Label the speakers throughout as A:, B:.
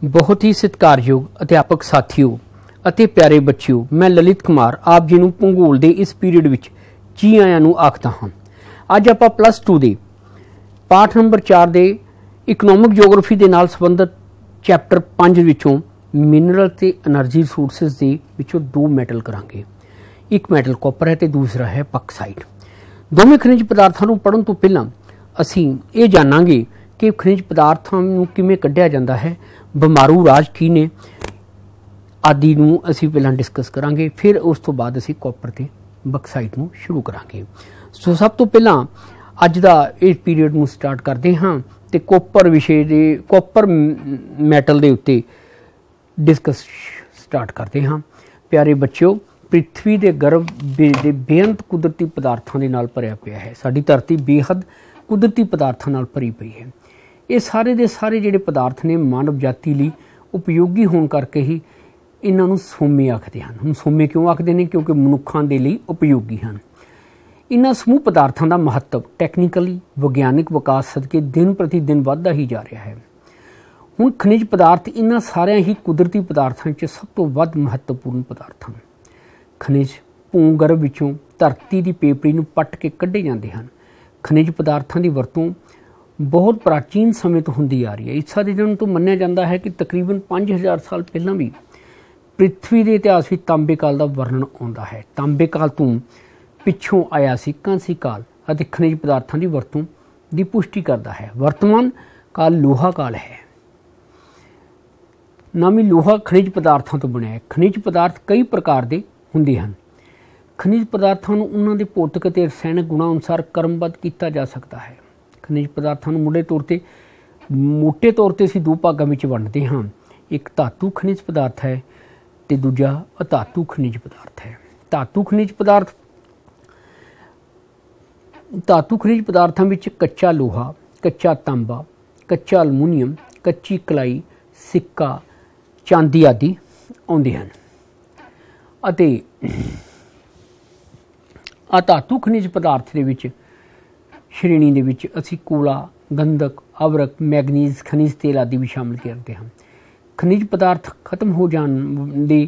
A: बहुत ही सत्कारयोग अध्यापक साथियों ਅਤੇ प्यारे बच्चियों, मैं ललित कुमार आप जी ਨੂੰ ਭੂਗੋਲ ਦੇ ਇਸ ਪੀਰੀਅਡ ਵਿੱਚ ਜੀ ਆਇਆਂ ਨੂੰ ਆਖਦਾ ਹਾਂ। ਅੱਜ ਆਪਾਂ ਪਲੱਸ 2 ਦੇ ਪਾਠ ਨੰਬਰ 4 ਦੇ ਇਕਨੋਮਿਕ ਜੀਓਗ੍ਰਾਫੀ ਦੇ ਨਾਲ ਸੰਬੰਧਿਤ ਚੈਪਟਰ 5 ਵਿੱਚੋਂ ਮਿਨਰਲ ਤੇ એનર્ਜੀ ਰਿਸੋਰਸਸ ਦੇ ਵਿੱਚੋਂ ਦੋ ਮੈਟਲ ਕਰਾਂਗੇ। ਇੱਕ ਮੈਟਲ ਕਾਪਰ ਹੈ ਤੇ ਦੂਸਰਾ ਹੈ ਬਕਸਾਈਟ। ਦੋਵੇਂ ਖਣਿਜ ਪਦਾਰਥਾਂ ਨੂੰ ਪੜ੍ਹਨ ਤੋਂ ਪਹਿਲਾਂ ਅਸੀਂ ਇਹ ਜਾਣਾਂਗੇ ਕਿ ਖਣਿਜ ਪਦਾਰਥਾਂ ਨੂੰ ਕਿਵੇਂ ਕੱਢਿਆ ਜਾਂਦਾ ਹੈ, ਬਿਮਾਰੂ ਰਾਜ ਕੀ ਨੇ आदि ਨੂੰ ਅਸੀਂ ਪਹਿਲਾਂ ਡਿਸਕਸ ਕਰਾਂਗੇ। ਫਿਰ ਉਸ ਤੋਂ ਬਾਅਦ ਅਸੀਂ ਕਾਪਰ ਤੇ ਬਕਸਾਈਟ ਨੂੰ ਸ਼ੁਰੂ ਕਰਾਂਗੇ। ਸੋ ਸਭ ਤੋਂ ਪਹਿਲਾਂ ਅੱਜ ਦਾ ਇਸ ਪੀਰੀਅਡ ਨੂੰ ਸਟਾਰਟ ਕਰਦੇ ਹਾਂ ਤੇ ਕਾਪਰ ਵਿਸ਼ੇ ਦੇ ਕਾਪਰ ਮੈਟਲ ਦੇ ਉੱਤੇ ਡਿਸਕਸ ਸਟਾਰਟ ਕਰਦੇ ਹਾਂ। ਪਿਆਰੇ ਬੱਚਿਓ, ਪ੍ਰਿਥਵੀ ਦੇ ਗਰਭ ਦੇ ਬੇਅੰਤ ਕੁਦਰਤੀ ਪਦਾਰਥਾਂ ਦੇ ਨਾਲ ਭਰਿਆ ਪਿਆ ਹੈ। ਸਾਡੀ ਧਰਤੀ ਬੇਹੱਦ ਕੁਦਰਤੀ ਪਦਾਰਥਾਂ ਨਾਲ ਭਰੀ ਪਈ ਹੈ। ਇਹ ਸਾਰੇ ਦੇ ਸਾਰੇ ਜਿਹੜੇ ਪਦਾਰਥ ਨੇ ਮਾਨਵ ਜਾਤੀ ਲਈ ਉਪਯੋਗੀ ਹੋਣ ਕਰਕੇ ਹੀ ਇਹਨਾਂ ਨੂੰ ਸੋਮੇ ਆਖਦੇ ਹਨ। ਹੁਣ ਸੋਮੇ ਕਿਉਂ ਆਖਦੇ ਨੇ? ਕਿਉਂਕਿ ਮਨੁੱਖਾਂ ਦੇ ਲਈ ਉਪਯੋਗੀ ਹਨ। ਇਹਨਾਂ ਸਮੂਹ ਪਦਾਰਥਾਂ ਦਾ ਮਹੱਤਵ ਟੈਕਨੀਕਲੀ ਵਿਗਿਆਨਿਕ ਵਿਕਾਸ ਸਦਕੇ ਦਿਨ ਪ੍ਰਤੀ ਦਿਨ ਵੱਧਦਾ ਹੀ ਜਾ ਰਿਹਾ ਹੈ। ਹੁਣ ਖਣਿਜ ਪਦਾਰਥ ਇਹਨਾਂ ਸਾਰਿਆਂ ਹੀ ਕੁਦਰਤੀ ਪਦਾਰਥਾਂ ਵਿੱਚ ਸਭ ਤੋਂ ਵੱਧ ਮਹੱਤਵਪੂਰਨ ਪਦਾਰਥ ਹਨ। ਖਣਿਜ ਭੂ-ਗਰਭ ਵਿੱਚੋਂ ਧਰਤੀ ਦੀ ਪੇਪੜੀ ਨੂੰ ਪੱਟ ਕੇ ਕੱਢੇ ਜਾਂਦੇ ਹਨ। ਖਣਿਜ ਪਦਾਰਥਾਂ ਦੀ ਵਰਤੋਂ ਬਹੁਤ ਪ੍ਰਾਚੀਨ ਸਮੇਂ ਤੋਂ ਹੁੰਦੀ ਆ ਰਹੀ ਹੈ। ਇਸ ਦਿਨ ਤੋਂ ਮੰਨਿਆ ਜਾਂਦਾ ਹੈ ਕਿ ਤਕਰੀਬਨ 5000 ਸਾਲ ਪਹਿਲਾਂ ਵੀ ਪ੍ਰਿਥਵੀ ਦੇ ਇਤਿਹਾਸ ਵਿੱਚ ਤਾਂਬੇ ਕਾਲ ਦਾ ਵਰਣਨ ਆਉਂਦਾ ਹੈ। ਤਾਂਬੇ ਕਾਲ ਤੋਂ ਪਿੱਛੋਂ ਆਇਆ ਸੀ ਕਾਂਸੀ ਕਾਲ ਅਤੇ ਖਣਿਜ ਪਦਾਰਥਾਂ ਦੀ ਵਰਤੋਂ ਦੀ ਪੁਸ਼ਟੀ ਕਰਦਾ ਹੈ। ਵਰਤਮਾਨ ਕਾਲ ਲੋਹਾ ਕਾਲ ਹੈ। ਨਾਮੀ ਲੋਹਾ ਖਣਿਜ ਪਦਾਰਥਾਂ ਤੋਂ ਬਣਿਆ ਹੈ। ਖਣਿਜ ਪਦਾਰਥ ਕਈ ਪ੍ਰਕਾਰ ਦੇ ਹੁੰਦੇ ਹਨ। ਖਣਿਜ ਪਦਾਰਥਾਂ ਨੂੰ ਉਹਨਾਂ ਦੇ ਭੌਤਿਕ ਅਤੇ ਰਸਾਇਣਕ ਗੁਣਾਂ ਅਨੁਸਾਰ ਕ੍ਰਮਬੱਧ ਕੀਤਾ ਜਾ ਸਕਦਾ ਹੈ। ਖਣਿਜ ਪਦਾਰਥਾਂ ਨੂੰ ਮੋਟੇ ਤੌਰ ਤੇ ਅਸੀਂ ਦੋ ਭਾਗਾਂ ਵਿੱਚ ਵੰਡਦੇ ਹਾਂ। ਇੱਕ ਧਾਤੂ ਖਣਿਜ ਪਦਾਰਥ ਹੈ ਤੇ ਦੂਜਾ ਅਧਾਤੂ ਖਣਿਜ ਪਦਾਰਥ ਹੈ। ਧਾਤੂ ਖਣਿਜ ਪਦਾਰਥਾਂ ਵਿੱਚ ਕੱਚਾ ਲੋਹਾ, ਕੱਚਾ ਤਾਂਬਾ, ਕੱਚਾ ਅਲਮੂਨੀਅਮ, ਕੱਚੀ ਕਲਾਈ, ਸਿੱਕਾ, ਚਾਂਦੀ ਆਦਿ ਆਉਂਦੇ ਹਨ। ਅਤੇ ਅਧਾਤੂ ਖਣਿਜ ਪਦਾਰਥ ਦੇ ਵਿੱਚ ਸ਼੍ਰੇਣੀ ਦੇ ਵਿੱਚ ਅਸੀਂ ਕੋਲਾ, ਗੰਧਕ, ਅਵਰਕ, ਮੈਗਨੀਜ਼, ਖਣਿਜ ਤੇਲ ਆਦਿ ਵੀ ਸ਼ਾਮਲ ਕਰਦੇ ਹਾਂ। ਖਣਿਜ ਪਦਾਰਥ ਖਤਮ ਹੋ ਜਾਣ ਦੇ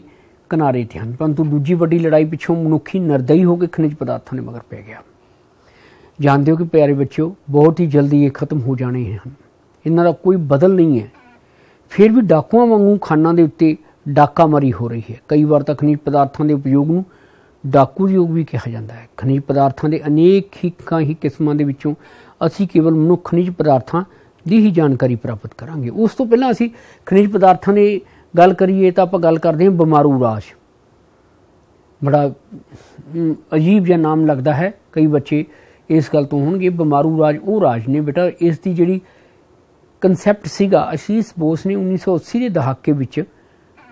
A: ਕਿਨਾਰੇ 'ਤੇ ਹਨ, ਪਰੰਤੂ ਦੂਜੀ ਵੱਡੀ ਲੜਾਈ ਪਿੱਛੋਂ ਮਨੁੱਖੀ ਨਿਰਦਈ ਹੋ ਕੇ ਖਣਿਜ ਪਦਾਰਥਾਂ ਦੇ ਮਗਰ ਪੈ ਗਿਆ। ਜਾਣਦੇ ਹੋ ਕਿ ਪਿਆਰੇ ਬੱਚਿਓ, ਬਹੁਤ ਹੀ ਜਲਦੀ ਇਹ ਖਤਮ ਹੋ ਜਾਣੇ ਹਨ। ਇਹਨਾਂ ਦਾ ਕੋਈ ਬਦਲ ਨਹੀਂ ਹੈ। ਫਿਰ ਵੀ ਡਾਕੂਆਂ ਵਾਂਗੂ ਖਾਨਾਂ ਦੇ ਉੱਤੇ ਡਾਕਾਮਾਰੀ ਹੋ ਰਹੀ ਹੈ। ਕਈ ਵਾਰ ਤਾਂ ਖਣਿਜ ਪਦਾਰਥਾਂ ਦੇ ਉਪਯੋਗ ਨੂੰ ਡਾਕੂ ਯੋਗ ਵੀ ਕਿਹਾ ਜਾਂਦਾ ਹੈ। ਖਣਿਜ ਪਦਾਰਥਾਂ ਦੇ ਅਨੇਕ ਹੀ ਕਿਸਮਾਂ ਦੇ ਵਿੱਚੋਂ ਅਸੀਂ ਕੇਵਲ ਮਨੁੱਖ ਖਣਿਜ ਪਦਾਰਥਾਂ ਦੀ ਹੀ ਜਾਣਕਾਰੀ ਪ੍ਰਾਪਤ ਕਰਾਂਗੇ। ਉਸ ਤੋਂ ਪਹਿਲਾਂ ਅਸੀਂ ਖਣਿਜ ਪਦਾਰਥਾਂ ਦੀ ਗੱਲ ਕਰੀਏ ਤਾਂ ਆਪਾਂ ਗੱਲ ਕਰਦੇ ਹਾਂ ਬਿਮਾਰੂ ਰਾਜ। ਬੜਾ ਅਜੀਬ ਜਿਹਾ ਨਾਮ ਲੱਗਦਾ ਹੈ, ਕਈ ਬੱਚੇ ਇਸ ਗੱਲ ਤੋਂ ਹੋਣਗੇ। ਬਿਮਾਰੂ ਰਾਜ ਉਹ ਰਾਜ ਨੇ ਬੇਟਾ, ਇਸ ਦੀ ਜਿਹੜੀ ਕਨਸੈਪਟ ਸੀਗਾ ਆਸ਼ੀਸ਼ ਬੋਸ ਨੇ 1980 ਦੇ ਦਹਾਕੇ ਵਿੱਚ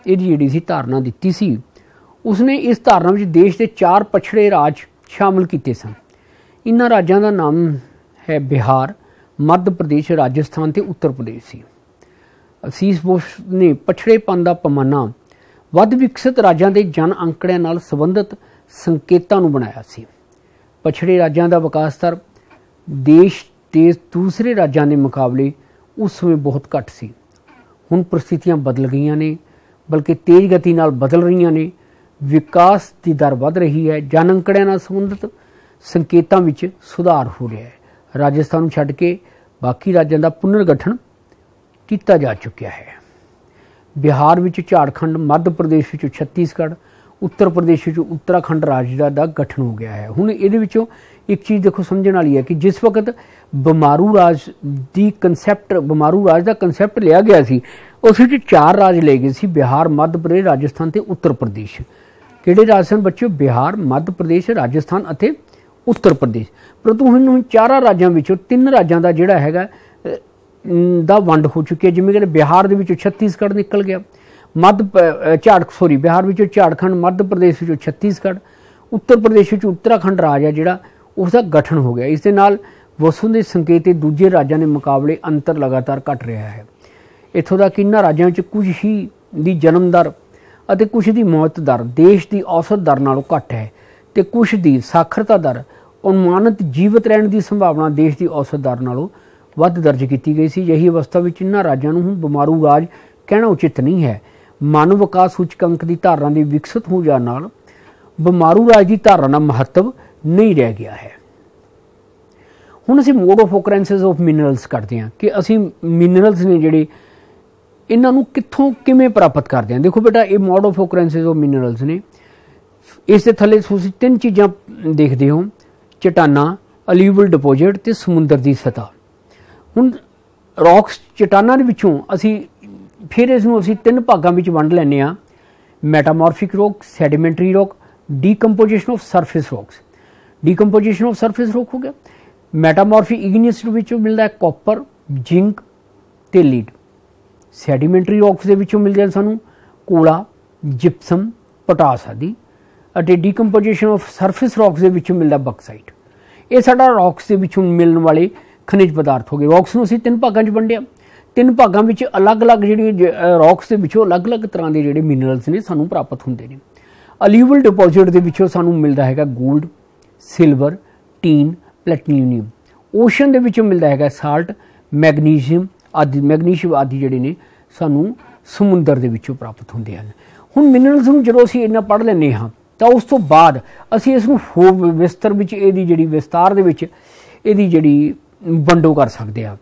A: ਇਹਦੀ ਜਿਹੜੀ ਸੀ ਧਾਰਨਾ ਦਿੱਤੀ ਸੀ। ਉਸਨੇ ਇਸ ਧਾਰਨਾ ਵਿੱਚ ਦੇਸ਼ ਦੇ 4 ਪਛੜੇ ਰਾਜ ਸ਼ਾਮਲ ਕੀਤੇ ਸਨ। ਇਹਨਾਂ ਰਾਜਾਂ ਦਾ ਨਾਮ ਹੈ ਬਿਹਾਰ, ਮੱਧ ਪ੍ਰਦੇਸ਼, ਰਾਜਸਥਾਨ ਤੇ ਉੱਤਰ ਪ੍ਰਦੇਸ਼ ਸੀ। ਆਸ਼ੀਸ਼ ਬੋਸ ਨੇ ਪਛੜੇਪਨ ਦਾ ਪੈਮਾਨਾ ਵੱਧ ਵਿਕਸਿਤ ਰਾਜਾਂ ਦੇ ਜਨ ਅੰਕੜਿਆਂ ਨਾਲ ਸੰਬੰਧਿਤ ਸੰਕੇਤਾਂ ਨੂੰ ਬਣਾਇਆ ਸੀ। ਪਛੜੇ ਰਾਜਾਂ ਦਾ ਵਿਕਾਸ ਦਰ ਦੇਸ਼ ਦੇ ਦੂਸਰੇ ਰਾਜਾਂ ਦੇ ਮੁਕਾਬਲੇ ਉਸ ਸਮੇਂ ਬਹੁਤ ਘੱਟ ਸੀ। ਹੁਣ ਪ੍ਰਸਥਿਤੀਆਂ ਬਦਲ ਗਈਆਂ ਨੇ, ਬਲਕਿ ਤੇਜ਼ ਗਤੀ ਨਾਲ ਬਦਲ ਰਹੀਆਂ ਨੇ। ਵਿਕਾਸ ਦੀ ਦਰ ਵੱਧ ਰਹੀ ਹੈ। ਜਨ ਅੰਕੜਿਆਂ ਨਾਲ ਸੰਬੰਧਿਤ ਸੰਕੇਤਾਂ ਵਿੱਚ ਸੁਧਾਰ ਹੋ ਰਿਹਾ ਹੈ। ਰਾਜਸਥਾਨ ਨੂੰ ਛੱਡ ਕੇ ਬਾਕੀ ਰਾਜਾਂ ਦਾ ਪੁਨਰਗਠਨ ਕੀਤਾ ਜਾ ਚੁੱਕਿਆ ਹੈ। ਬਿਹਾਰ ਵਿੱਚ ਝਾਰਖੰਡ, ਮੱਧ ਪ੍ਰਦੇਸ਼ ਵਿੱਚ ਛੱਤੀਸਗੜ੍ਹ, ਉੱਤਰ ਪ੍ਰਦੇਸ਼ ਵਿੱਚ ਉੱਤਰਾਖੰਡ ਰਾਜ ਦਾ ਗਠਨ ਹੋ ਗਿਆ ਹੈ। ਹੁਣ ਇਹਦੇ ਵਿੱਚੋਂ ਇੱਕ ਚੀਜ਼ ਦੇਖੋ ਸਮਝਣ ਵਾਲੀ ਹੈ ਕਿ ਜਿਸ ਵਕਤ ਬਿਮਾਰੂ ਰਾਜ ਦਾ ਕੰਸੈਪਟ ਲਿਆ ਗਿਆ ਸੀ, ਉਸ ਵਿੱਚ 4 ਰਾਜ ਲਏ ਗਏ ਸੀ: ਬਿਹਾਰ, ਮੱਧ ਪ੍ਰਦੇਸ਼, ਰਾਜਸਥਾਨ ਤੇ ਉੱਤਰ ਪ੍ਰਦੇਸ਼। ਕਿਹੜੇ ਰਾਜ ਸਨ ਬੱਚਿਓ? ਬਿਹਾਰ, ਮੱਧ ਪ੍ਰਦੇਸ਼, ਰਾਜਸਥਾਨ ਅਤੇ ਉੱਤਰ ਪ੍ਰਦੇਸ਼। ਪਰੰਤੂ ਹੁਣ 4 ਰਾਜਾਂ ਵਿੱਚੋਂ 3 ਰਾਜਾਂ ਦਾ ਜਿਹੜਾ ਹੈਗਾ ਦਾ ਵੰਡ ਹੋ ਚੁੱਕੀ ਹੈ। ਜਿਵੇਂ ਕਿ ਬਿਹਾਰ ਦੇ ਵਿੱਚੋਂ ਛੱਤੀਸਗੜ੍ਹ ਨਿਕਲ ਗਿਆ, ਬਿਹਾਰ ਵਿੱਚੋਂ ਝਾਰਖੰਡ, ਮੱਧ ਪ੍ਰਦੇਸ਼ ਵਿੱਚੋਂ ਛੱਤੀਸਗੜ੍ਹ, ਉੱਤਰ ਪ੍ਰਦੇਸ਼ ਵਿੱਚ ਉੱਤਰਾਖੰਡ ਰਾਜ ਹੈ ਜਿਹੜਾ ਉਸ ਦਾ ਗਠਨ ਹੋ ਗਿਆ। ਇਸ ਦੇ ਨਾਲ ਵਸੋਂ ਦੇ ਸੰਕੇਤ ਤੇ ਦੂਜੇ ਰਾਜਾਂ ਦੇ ਮੁਕਾਬਲੇ ਅੰਤਰ ਲਗਾਤਾਰ ਘਟ ਰਿਹਾ ਹੈ। ਇੱਥੋਂ ਤੱਕ ਇਹਨਾਂ ਰਾਜਾਂ ਵਿੱਚ ਕੁਝ ਹੀ ਦੀ ਜਨਮ ਦਰ ਅਤੇ ਕੁਝ ਦੀ ਮੌਤ ਦਰ ਦੇਸ਼ ਦੀ ਔਸਤ ਦਰ ਨਾਲੋਂ ਘੱਟ ਹੈ ਤੇ ਕੁਝ ਦੀ ਸਾਖਰਤਾ ਦਰ, ਅਨੁਮਾਨਿਤ ਜੀਵਤ ਰਹਿਣ ਦੀ ਸੰਭਾਵਨਾ ਦੇਸ਼ ਦੀ ਔਸਤ ਦਰ ਨਾਲੋਂ ਵੱਧ ਦਰਜ ਕੀਤੀ ਗਈ ਸੀ। ਅਜਿਹੀ ਅਵਸਥਾ ਵਿੱਚ ਇਹਨਾਂ ਰਾਜਾਂ ਨੂੰ ਹੁਣ ਬਿਮਾਰੂ ਰਾਜ ਕਹਿਣਾ ਉਚਿਤ ਨਹੀਂ ਹੈ। ਮਾਨਵ ਵਿਕਾਸ ਸੂਚਕਾਂਕ ਦੀ ਧਾਰਨਾ ਦੇ ਵਿਕਸਿਤ ਹੋ ਜਾਣ ਨਾਲ ਬਿਮਾਰੂ ਰਾਜ ਦੀ ਧਾਰਨਾ ਦਾ ਮਹੱਤਵ ਨਹੀਂ ਰਹਿ ਗਿਆ ਹੈ। ਹੁਣ ਅਸੀਂ ਮੋਡ ਆਫ ਓਕਰੈਂਸਿਸ ਆਫ ਮਿਨਰਲਸ ਕਰਦੇ ਹਾਂ ਕਿ ਅਸੀਂ ਮਿਨਰਲਸ ਨੇ ਜਿਹੜੇ ਇਹਨਾਂ ਨੂੰ ਕਿੱਥੋਂ ਕਿਵੇਂ ਪ੍ਰਾਪਤ ਕਰਦੇ ਹਾਂ। ਦੇਖੋ ਬੇਟਾ, ਇਹ ਮੋਡ ਆਫ ਓਕਰੈਂਸਿਸ ਆਫ ਮਿਨਰਲਸ ਨੇ। ਇਸ ਦੇ ਥੱਲੇ ਤੁਸੀਂ 3 ਚੀਜ਼ਾਂ ਦੇਖਦੇ ਹੋ, ਚਟਾਨਾਂ, ਅਲੀਵਲ ਡਿਪੋਜ਼ਿਟ ਤੇ ਸਮੁੰਦਰ ਦੀ ਸਤ੍ਹਾ। ਹੁਣ ਰੌਕਸ ਚਟਾਨਾਂ ਦੇ ਵਿੱਚੋਂ ਅਸੀਂ ਫਿਰ ਇਸ ਨੂੰ ਅਸੀਂ 3 ਭਾਗਾਂ ਵਿੱਚ ਵੰਡ ਲੈਂਦੇ ਹਾਂ, metamorphic rock, sedimentary rock, decomposition of surface rocks. Decomposition of surface rock ਹੋ ਗਿਆ। ਮੈਟਾਮੋਰਫਿਕ ਇਗਨੀਅਸ ਵਿੱਚੋਂ ਮਿਲਦਾ ਹੈ ਕਾਪਰ, ਜ਼ਿੰਕ ਤੇ ਲੀਡ। ਸੈਡੀਮੈਂਟਰੀ ਰੌਕਸ ਦੇ ਵਿੱਚੋਂ ਮਿਲਦਾ ਸਾਨੂੰ ਕੋਲਾ, ਜਿਪਸਮ, ਪੋਟਾਸ ਆਦਿ। ਅਤੇ ਡੀਕੰਪੋਜੀਸ਼ਨ ਆਫ ਸਰਫੇਸ ਰੌਕਸ ਦੇ ਵਿੱਚੋਂ ਮਿਲਦਾ ਬਕਸਾਈਟ। ਇਹ ਸਾਡਾ ਰੌਕਸ ਦੇ ਵਿੱਚੋਂ ਮਿਲਣ ਵਾਲੇ ਖਣਿਜ ਪਦਾਰਥ ਹੋ ਗਏ। ਰੌਕਸ ਨੂੰ ਅਸੀਂ 3 ਭਾਗਾਂ 'ਚ ਵੰਡਿਆ। 3 ਭਾਗਾਂ ਵਿੱਚ ਅਲੱਗ-ਅਲੱਗ ਜਿਹੜੀਆਂ ਰੌਕਸ ਦੇ ਵਿੱਚੋਂ ਅਲੱਗ-ਅਲੱਗ ਤਰ੍ਹਾਂ ਦੇ ਜਿਹੜੇ ਮਿਨਰਲਸ ਨੇ ਸਾਨੂੰ ਪ੍ਰਾਪਤ ਹੁੰਦੇ ਨੇ। ਅਲੀਵਲ ਡਿਪੋਜ਼ਿਟ ਦੇ ਵਿੱਚੋਂ ਸਾਨੂੰ ਮਿਲਦਾ ਹੈਗਾ ਗੋਲਡ, ਸਿਲਵਰ, ਟੀਨ, ਪਲੈਟੀਨੀਅਮ। ਓਸ਼ਨ ਦੇ ਵਿੱਚੋਂ ਮਿਲਦਾ ਹੈਗਾ ਸਾਲਟ, ਮੈਗਨੀਸ਼ੀਅਮ ਆਦਿ ਜਿਹੜੇ ਨੇ ਸਾਨੂੰ ਸਮੁੰਦਰ ਦੇ ਵਿੱਚੋਂ ਪ੍ਰਾਪਤ ਹੁੰਦੇ ਹਨ। ਹੁਣ ਮਿਨਰਲਸ ਨੂੰ ਜਦੋਂ ਅਸੀਂ ਇੰਨਾ ਪੜ੍ਹ ਲੈਂਦੇ ਹਾਂ ਤਾਂ ਉਸ ਤੋਂ ਬਾਅਦ ਅਸੀਂ ਇਸ ਨੂੰ ਹੋਰ ਵਿਸਤਰ ਵਿੱਚ ਇਹਦੀ ਜਿਹੜੀ ਵਿਸਤਾਰ ਦੇ ਵਿੱਚ ਇਹਦੀ ਜਿਹੜੀ ਵੰਡੋ ਕਰ ਸਕਦੇ ਹਾਂ।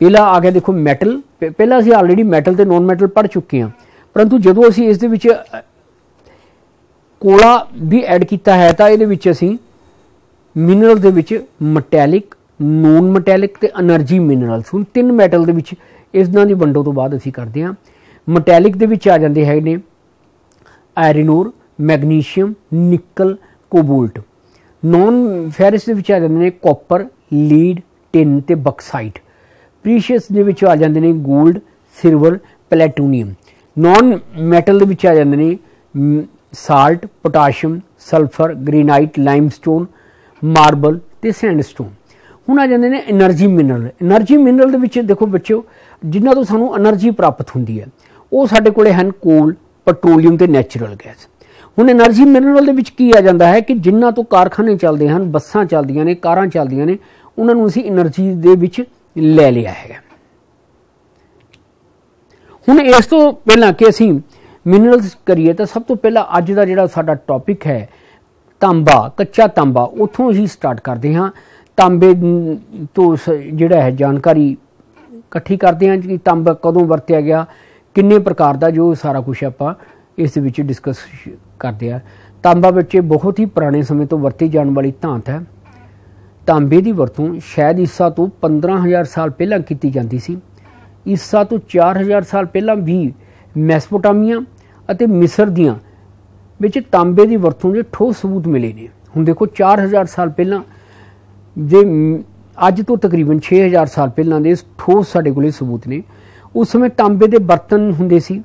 A: ਪਹਿਲਾ ਆ ਗਿਆ ਦੇਖੋ ਮੈਟਲ। ਪਹਿਲਾਂ ਅਸੀਂ ਆਲਰੇਡੀ ਮੈਟਲ ਤੇ ਨੋਨ ਮੈਟਲ ਪੜ੍ਹ ਚੁੱਕੇ ਹਾਂ, ਪਰੰਤੂ ਜਦੋਂ ਅਸੀਂ ਇਸ ਦੇ ਵਿੱਚ ਕੋਲਾ ਵੀ ਐਡ ਕੀਤਾ ਹੈ ਤਾਂ ਇਹਦੇ ਵਿੱਚ ਅਸੀਂ ਮਿਨਰਲ ਦੇ ਵਿੱਚ ਮੈਟੈਲਿਕ, ਨੋਨ ਮੈਟੈਲਿਕ ਤੇ એનર્ਜੀ ਮਿਨਰਲਸ, ਹੁਣ 3 ਮੈਟਲ ਦੇ ਵਿੱਚ ਇਸਨਾਂ ਦੀ ਵੰਡੋ ਤੋਂ ਬਾਅਦ ਅਸੀਂ ਕਰਦੇ ਹਾਂ। ਮੈਟੈਲਿਕ ਦੇ ਵਿੱਚ ਆ ਜਾਂਦੇ ਹੈਗੇ ਨੇ ਆਇਰਨ ਔਰ, ਮੈਗਨੀਸ਼ੀਅਮ, ਨਿਕਲ, ਕੋਬਾਲਟ। ਨੋਨ ਫੈਰਸ ਦੇ ਵਿੱਚ ਆ ਜਾਂਦੇ ਨੇ ਕਾਪਰ, ਲੀਡ, ਟਿਨ ਤੇ ਬਕਸਾਈਟ। ਪ੍ਰੀਸ਼ੀਅਸ ਦੇ ਵਿੱਚ ਆ ਜਾਂਦੇ ਨੇ gold, silver, platinum. Non metal ਦੇ ਵਿੱਚ ਆ ਜਾਂਦੇ ਨੇ salt, potassium, sulphur, granite, limestone, marble ਤੇ ਸੈਂਡਸਟੋਨ। ਹੁਣ ਆ ਜਾਂਦੇ ਨੇ એનર્ਜੀ ਮਿਨਰਲ। એનર્ਜੀ ਮਿਨਰਲ ਦੇ ਵਿੱਚ ਦੇਖੋ ਬੱਚਿਓ, ਜਿਨ੍ਹਾਂ ਤੋਂ ਸਾਨੂੰ એનર્ਜੀ ਪ੍ਰਾਪਤ ਹੁੰਦੀ ਹੈ ਉਹ ਸਾਡੇ ਕੋਲੇ ਹਨ ਕੋਲ, ਪੈਟਰੋਲੀਅਮ ਤੇ ਨੈਚੁਰਲ ਗੈਸ। ਹੁਣ એનર્ਜੀ ਮਿਨਰਲ ਦੇ ਵਿੱਚ ਕੀ ਆ ਜਾਂਦਾ ਹੈ ਕਿ ਜਿਨ੍ਹਾਂ ਤੋਂ ਕਾਰਖਾਨੇ ਚੱਲਦੇ ਹਨ, ਬੱਸਾਂ ਚੱਲਦੀਆਂ ਨੇ, ਕਾਰਾਂ ਚੱਲਦੀਆਂ ਨੇ, ਉਹਨਾਂ ਨੂੰ ਅਸੀਂ એનર્ਜੀ ਦੇ ਵਿੱਚ ਲੈ ਲਿਆ ਹੈ। ਹੁਣ ਇਸ ਤੋਂ ਪਹਿਲਾਂ ਕਿ ਅਸੀਂ ਮਿਨਰਲਸ ਕਰੀਏ ਤਾਂ ਸਭ ਤੋਂ ਪਹਿਲਾਂ ਅੱਜ ਦਾ ਜਿਹੜਾ ਸਾਡਾ ਟੌਪਿਕ ਹੈ ਤਾਂਬਾ, ਕੱਚਾ ਤਾਂਬਾ, ਉੱਥੋਂ ਹੀ ਸਟਾਰਟ ਕਰਦੇ ਹਾਂ। ਤਾਂਬੇ ਤੋਂ ਜਿਹੜਾ ਹੈ ਜਾਣਕਾਰੀ ਇਕੱਠੀ ਕਰਦੇ ਹਾਂ ਕਿ ਤਾਂਬਾ ਕਦੋਂ ਵਰਤਿਆ ਗਿਆ, ਕਿੰਨੇ ਪ੍ਰਕਾਰ ਦਾ, ਜੋ ਸਾਰਾ ਕੁਝ ਆਪਾਂ ਇਸ ਦੇ ਵਿੱਚ ਡਿਸਕਸ ਕਰਦੇ ਹਾਂ। ਤਾਂਬਾ ਵਿੱਚ ਬਹੁਤ ਹੀ ਪੁਰਾਣੇ ਸਮੇਂ ਤੋਂ ਵਰਤੀ ਜਾਣ ਵਾਲੀ ਧਾਤ ਹੈ। ਤਾਂਬੇ ਦੀ ਵਰਤੋਂ ਸ਼ਾਇਦ ਈਸਾ ਤੋਂ 15,000 ਸਾਲ ਪਹਿਲਾਂ ਕੀਤੀ ਜਾਂਦੀ ਸੀ। ਈਸਾ ਤੋਂ 4,000 ਸਾਲ ਪਹਿਲਾਂ ਵੀ ਮੈਸੋਪੋਟਾਮੀਆ ਅਤੇ ਮਿਸਰ ਦੀਆਂ ਵਿੱਚ ਤਾਂਬੇ ਦੀ ਵਰਤੋਂ ਦੇ ਠੋਸ ਸਬੂਤ ਮਿਲੇ ਨੇ। ਹੁਣ ਦੇਖੋ 4000 ਸਾਲ ਪਹਿਲਾਂ ਦੇ ਅੱਜ ਤੋਂ ਤਕਰੀਬਨ 6000 ਸਾਲ ਪਹਿਲਾਂ ਦੇ ਠੋਸ ਸਾਡੇ ਕੋਲੇ ਸਬੂਤ ਨੇ। ਉਸ ਸਮੇਂ ਤਾਂਬੇ ਦੇ ਬਰਤਨ ਹੁੰਦੇ ਸੀ,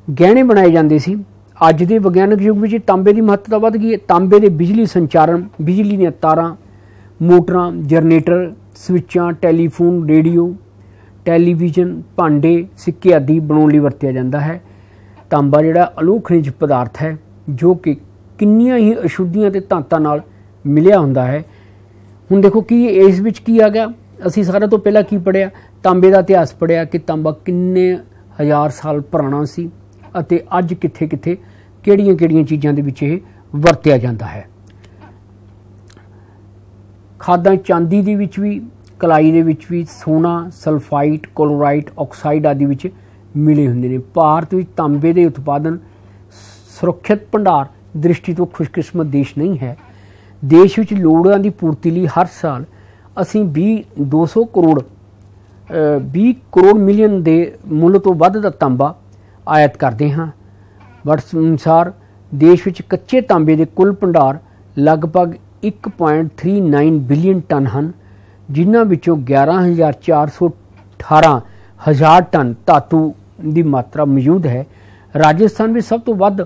A: ਗਹਿਣੇ ਬਣਾਏ ਜਾਂਦੇ ਸੀ। ਅੱਜ ਦੇ ਵਿਗਿਆਨਕ ਯੁੱਗ ਵਿੱਚ ਤਾਂਬੇ ਦੀ ਮਹੱਤਤਾ ਵੱਧ ਗਈ ਹੈ। ਤਾਂਬੇ ਦੇ ਬਿਜਲੀ ਸੰਚਾਰਨ, ਬਿਜਲੀ ਦੀਆਂ ਤਾਰਾਂ, ਮੋਟਰਾਂ, ਜਨਰੇਟਰ, ਸਵਿੱਚਾਂ, ਟੈਲੀਫੋਨ, ਰੇਡੀਓ, ਟੈਲੀਵਿਜ਼ਨ, ਭਾਂਡੇ, ਸਿੱਕੇ ਆਦਿ ਬਣਾਉਣ ਲਈ ਵਰਤਿਆ ਜਾਂਦਾ ਹੈ। ਤਾਂਬਾ ਜਿਹੜਾ ਅਲੋਕ ਖਣਿਜ ਪਦਾਰਥ ਹੈ ਜੋ ਕਿ ਕਿੰਨੀਆਂ ਹੀ ਅਸ਼ੁੱਧੀਆਂ ਤੇ ਧਾਤਾਂ ਨਾਲ ਮਿਲਿਆ ਹੁੰਦਾ ਹੈ। ਹੁਣ ਦੇਖੋ ਕਿ ਇਸ ਵਿੱਚ ਕੀ ਆ ਗਿਆ, ਅਸੀਂ ਸਾਰਿਆਂ ਤੋਂ ਪਹਿਲਾਂ ਕੀ ਪੜ੍ਹਿਆ, ਤਾਂਬੇ ਦਾ ਇਤਿਹਾਸ ਪੜ੍ਹਿਆ ਕਿ ਤਾਂਬਾ ਕਿੰਨੇ ਹਜ਼ਾਰ ਸਾਲ ਪੁਰਾਣਾ ਸੀ ਅਤੇ ਅੱਜ ਕਿੱਥੇ ਕਿੱਥੇ ਕਿਹੜੀਆਂ ਚੀਜ਼ਾਂ ਦੇ ਵਿੱਚ ਇਹ ਵਰਤਿਆ ਜਾਂਦਾ ਹੈ। ਖਾਦਾਂ ਚਾਂਦੀ ਦੇ ਵਿੱਚ ਵੀ, ਕਲਾਈ ਦੇ ਵਿੱਚ ਵੀ, ਸੋਨਾ, ਸਲਫਾਈਟ, ਕਲੋਰਾਈਟ, ਆਕਸਾਈਡ ਆਦਿ ਵਿੱਚ ਮਿਲੇ ਹੁੰਦੇ ਨੇ। ਭਾਰਤ ਵਿੱਚ ਤਾਂਬੇ ਦੇ ਉਤਪਾਦਨ ਸੁਰੱਖਿਅਤ ਭੰਡਾਰ ਦ੍ਰਿਸ਼ਟੀ ਤੋਂ ਖੁਸ਼ਕਿਸਮਤ ਦੇਸ਼ ਨਹੀਂ ਹੈ। ਦੇਸ਼ ਵਿੱਚ ਲੋੜਾਂ ਦੀ ਪੂਰਤੀ ਲਈ ਹਰ ਸਾਲ ਅਸੀਂ 200 ਕਰੋੜ ਮਿਲੀਅਨ ਦੇ ਮੁੱਲ ਤੋਂ ਵੱਧ ਦਾ ਤਾਂਬਾ ਆਯਾਤ ਕਰਦੇ ਹਾਂ। ਵਟਸ ਅਨੁਸਾਰ ਦੇਸ਼ ਵਿੱਚ ਕੱਚੇ ਤਾਂਬੇ ਦੇ ਕੁੱਲ ਭੰਡਾਰ ਲਗਭਗ 1.39 ਬਿਲੀਅਨ ਟਨ ਹਨ, ਜਿਨ੍ਹਾਂ ਵਿੱਚੋਂ 11,418 ਹਜ਼ਾਰ ਟਨ ਧਾਤੂ ਦੀ ਮਾਤਰਾ ਮੌਜੂਦ ਹੈ। ਰਾਜਸਥਾਨ ਵਿੱਚ ਸਭ ਤੋਂ ਵੱਧ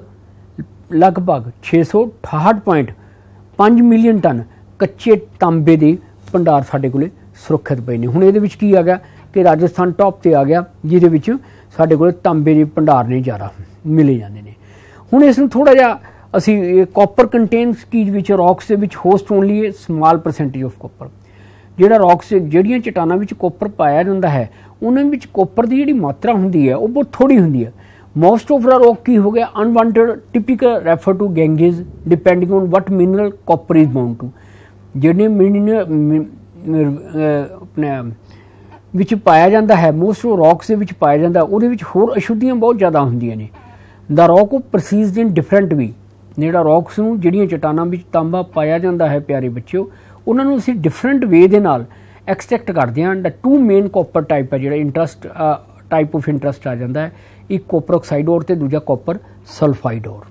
A: ਲਗਭਗ 668.5 ਮਿਲੀਅਨ ਟਨ ਕੱਚੇ ਤਾਂਬੇ ਦੇ ਭੰਡਾਰ ਸਾਡੇ ਕੋਲੇ ਸੁਰੱਖਿਅਤ ਪਏ ਨੇ। ਹੁਣ ਇਹਦੇ ਵਿੱਚ ਕੀ ਆ ਗਿਆ ਕਿ ਰਾਜਸਥਾਨ ਟੌਪ ਤੇ ਆ ਗਿਆ, ਜਿਹਦੇ ਵਿੱਚ ਸਾਡੇ ਕੋਲੇ ਤਾਂਬੇ ਦੇ ਭੰਡਾਰ ਨੇ ਜ਼ਿਆਦਾ ਮਿਲੇ ਜਾਂਦੇ ਨੇ। ਹੁਣ ਇਸ ਨੂੰ ਥੋੜ੍ਹਾ ਜਿਹਾ ਅਸੀਂ ਕਾਪਰ ਕੰਟੇਨਸ ਕੀ ਵਿੱਚ ਰੌਕਸ ਦੇ ਵਿੱਚ host only small percentage of copper. ਜਿਹੜਾ ਰੌਕਸ ਜਿਹੜੀਆਂ ਚਟਾਨਾਂ ਵਿੱਚ ਕੋਪਰ ਪਾਇਆ ਜਾਂਦਾ ਹੈ ਉਹਨਾਂ ਵਿੱਚ ਕੋਪਰ ਦੀ ਜਿਹੜੀ ਮਾਤਰਾ ਹੁੰਦੀ ਹੈ ਉਹ ਬਹੁਤ ਥੋੜੀ ਹੁੰਦੀ ਹੈ। ਮੋਸਟ ਆਫ ਦਾ ਰੌਕ ਕੀ ਹੋ ਗਿਆ unwanted typical refer to gangues depending on what mineral copper is bound to. ਜਿਹੜੇ ਆਪਣੇ ਵਿੱਚ ਪਾਇਆ ਜਾਂਦਾ ਹੈ ਮੋਸਟ ਆਫ ਰੌਕਸ ਦੇ ਵਿੱਚ ਪਾਇਆ ਜਾਂਦਾ ਉਹਦੇ ਵਿੱਚ ਹੋਰ ਅਸ਼ੁੱਧੀਆਂ ਬਹੁਤ ਜ਼ਿਆਦਾ ਹੁੰਦੀਆਂ ਨੇ। ਦਾ ਰੌਕ ਪ੍ਰੋਸੀਡਸ ਇਨ ਡਿਫਰੈਂਟ ਵੇ। ਜਿਹੜਾ ਰੌਕਸ ਨੂੰ ਜਿਹੜੀਆਂ ਚਟਾਨਾਂ ਵਿੱਚ ਤਾਂਬਾ ਪਾਇਆ ਜਾਂਦਾ ਹੈ ਪਿਆਰੇ ਬੱਚਿਓ ਉਹਨਾਂ ਨੂੰ ਅਸੀਂ ਡਿਫਰੈਂਟ ਵੇ ਦੇ ਨਾਲ ਐਕਸਟ੍ਰੈਕਟ ਕਰਦੇ ਹਾਂ। ਦਾ ਟੂ ਮੇਨ ਕਾਪਰ ਟਾਈਪ ਹੈ ਜਿਹੜਾ ਇੰਟਰਸਟ ਟਾਈਪ ਆਫ ਇੰਟਰਸਟ ਆ ਜਾਂਦਾ ਹੈ, ਇੱਕ ਕਾਪਰ ਆਕਸਾਈਡ ਔਰ ਤੇ ਦੂਜਾ ਕਾਪਰ ਸਲਫਾਈਡ ਔਰ।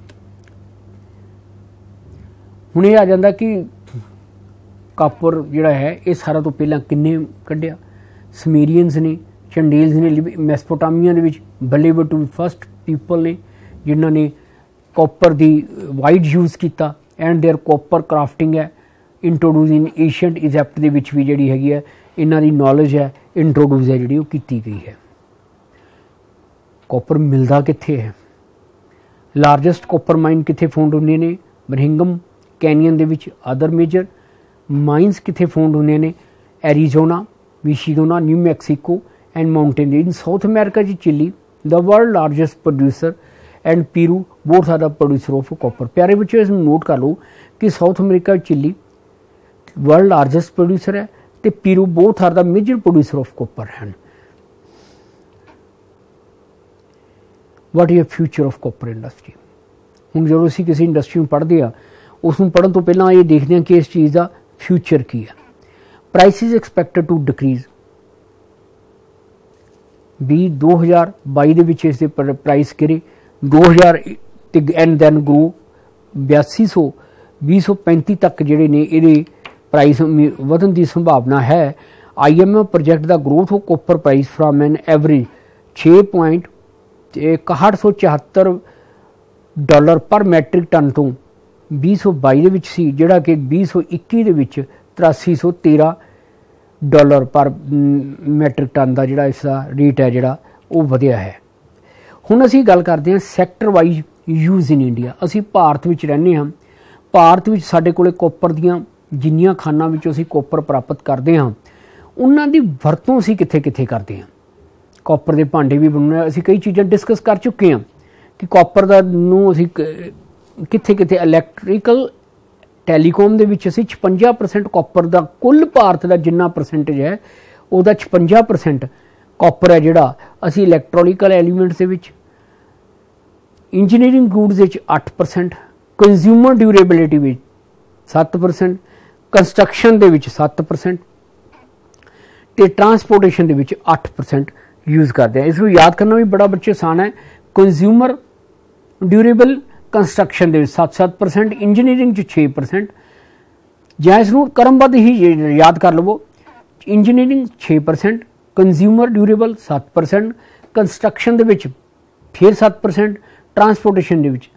A: ਹੁਣ ਇਹ ਆ ਜਾਂਦਾ ਕਿ ਕਾਪਰ ਜਿਹੜਾ ਹੈ ਇਹ ਸਾਰਾ ਤੋਂ ਪਹਿਲਾਂ ਕਿੰਨੇ ਕੱਢਿਆ। ਸਮੀਰੀਅਨਸ ਨੇ, ਚੰਡੇਲਸ ਨੇ, ਮੈਸਪੋਟਾਮੀਆ ਦੇ ਵਿੱਚ ਬਲੇਬਟੂ ਫਸਟ ਪੀਪਲ ਨੇ ਜਿਨ੍ਹਾਂ ਨੇ ਕਾਪਰ ਦੀ ਵਾਈਡ ਯੂਜ਼ ਕੀਤਾ ਐਂਡ ਦੇਅਰ ਕਾਪਰ ਕਰਾਫਟਿੰਗ ਹੈ ਇੰਟਰੋਡਿਊਸ ਇਨ ਏਸ਼ੀਅੰਟ ਇਜਿਪਟ ਦੇ ਵਿੱਚ ਵੀ ਜਿਹੜੀ ਹੈਗੀ ਹੈ ਇਹਨਾਂ ਦੀ ਨੌਲੇਜ ਹੈ ਇੰਟਰੋਡਿਊਸ ਹੈ ਜਿਹੜੀ ਉਹ ਕੀਤੀ ਗਈ ਹੈ। ਕਾਪਰ ਮਿਲਦਾ ਕਿੱਥੇ ਹੈ? ਲਾਰਜੈਸਟ ਕਾਪਰ ਮਾਈਨ ਕਿੱਥੇ ਫਾਊਂਡ ਹੁੰਦੇ ਨੇ? ਬਰਹਿੰਗਮ ਕੈਨੀਅਨ ਦੇ ਵਿੱਚ। ਅਦਰ ਮੇਜਰ ਮਾਈਨਸ ਕਿੱਥੇ ਫਾਊਂਡ ਹੁੰਦੇ ਨੇ? Arizona, Michigan, New Mexico and mountain. In South America ਜੀ Chile the world largest producer and Peru both are the producer of copper. ਪਿਆਰੇ ਬੱਚੇ ਇਸ ਨੂੰ ਨੋਟ ਕਰ ਲਓ ਕਿ South America Chile world largest producer ਹੈ ਤੇ Peru both are the major producer of copper ਹਨ। What is future of copper industry? ਹੁਣ ਜਦੋਂ ਅਸੀਂ ਕਿਸੇ ਇੰਡਸਟਰੀ ਨੂੰ ਪੜ੍ਹਦੇ ਹਾਂ ਉਸ ਨੂੰ ਪੜ੍ਹਨ ਤੋਂ ਪਹਿਲਾਂ ਇਹ ਦੇਖਦੇ ਹਾਂ ਕਿ ਇਸ ਚੀਜ਼ ਦਾ ਫਿਊਚਰ ਕੀ ਹੈ। Price is expected to decrease. 2022 ਦੇ ਵਿੱਚ ਇਸ ਦੇ ਪ੍ਰਾਈਸ ਗਿਰੇ 2000 ਐਂਡ ਦੈਨ ਗਰੋ 8200 2035 ਤੱਕ ਜਿਹੜੇ ਨੇ ਇਹਦੇ ਪ੍ਰਾਈਸ ਵਧਣ ਦੀ ਸੰਭਾਵਨਾ ਹੈ। IMF projected growth of copper price from an average $6.61 per matric ton ਤੋਂ 2022 ਦੇ ਵਿੱਚ ਸੀ ਜਿਹੜਾ ਕਿ 2021 ਦੇ ਵਿੱਚ $8313 ਪਰ ਮੈਟ੍ਰਿਕ ਟਨ ਦਾ ਜਿਹੜਾ ਇਸ ਦਾ ਰੇਟ ਹੈ ਜਿਹੜਾ ਉਹ ਵਧਿਆ ਹੈ। ਹੁਣ ਅਸੀਂ ਗੱਲ ਕਰਦੇ ਹਾਂ sector wise use in India. ਅਸੀਂ ਭਾਰਤ ਵਿੱਚ ਰਹਿੰਦੇ ਹਾਂ। ਭਾਰਤ ਵਿੱਚ ਸਾਡੇ ਕੋਲ ਕਾਪਰ ਦੀਆਂ ਜਿੰਨੀਆਂ ਖਾਨਾਂ ਵਿੱਚੋਂ ਅਸੀਂ ਕਾਪਰ ਪ੍ਰਾਪਤ ਕਰਦੇ ਹਾਂ ਉਹਨਾਂ ਦੀ ਵਰਤੋਂ ਅਸੀਂ ਕਿੱਥੇ ਕਿੱਥੇ ਕਰਦੇ ਹਾਂ। ਕਾਪਰ ਦੇ ਭਾਂਡੇ ਵੀ ਬਣਾਉਣੇ। ਅਸੀਂ ਕਈ ਚੀਜ਼ਾਂ ਡਿਸਕਸ ਕਰ ਚੁੱਕੇ ਹਾਂ ਕਿ ਕਾਪਰ ਦਾ ਨੂੰ ਅਸੀਂ ਕਿੱਥੇ ਕਿੱਥੇ ਇਲੈਕਟ੍ਰੀਕਲ ਟੈਲੀਕਾਮ ਦੇ ਵਿੱਚ ਅਸੀਂ 56% ਕਾਪਰ ਦਾ ਕੁੱਲ ਭਾਰਤ ਦਾ ਜਿੰਨਾ ਪਰਸੈਂਟੇਜ ਹੈ ਉਹਦਾ 56% ਕਾਪਰ ਹੈ ਜਿਹੜਾ ਅਸੀਂ ਇਲੈਕਟ੍ਰੋਨਿਕਲ ਐਲੀਮੈਂਟਸ ਦੇ ਵਿੱਚ, ਇੰਜੀਨੀਅਰਿੰਗ ਗੁੱਡਸ ਵਿੱਚ 8%, ਕੰਜ਼ਿਊਮਰ ਡਿਊਰੇਬਿਲਿਟੀ ਵਿੱਚ 7%, ਕੰਸਟਰਕਸ਼ਨ ਦੇ ਵਿੱਚ 7% ਤੇ ਟਰਾਂਸਪੋਰਟੇਸ਼ਨ ਦੇ ਵਿੱਚ 8% ਯੂਜ਼ ਕਰਦੇ ਆ। ਇਸ ਨੂੰ ਯਾਦ ਕਰਨਾ ਵੀ ਬੜਾ ਬੱਚੇ ਆਸਾਨ ਹੈ। ਕੰਜ਼ਿਊਮਰ ਡਿਊਰੇਬਲ ਕੰਸਟਰਕਸ਼ਨ ਦੇ ਵਿੱਚ 7%, ਇੰਜੀਨੀਅਰਿੰਗ 'ਚ 6%। ਜਾਂ ਇਸ ਨੂੰ ਕਰਮਬੱਧ ਹੀ ਯਾਦ ਕਰ ਲਵੋ। ਇੰਜੀਨੀਅਰਿੰਗ 6%, ਕੰਜ਼ਿਊਮਰ ਡਿਊਰੇਬਲ 7%, ਕੰਸਟਰਕਸ਼ਨ ਦੇ ਵਿੱਚ ਫਿਰ 7%, ਟਰਾਂਸਪੋਰਟੇਸ਼ਨ ਦੇ ਵਿੱਚ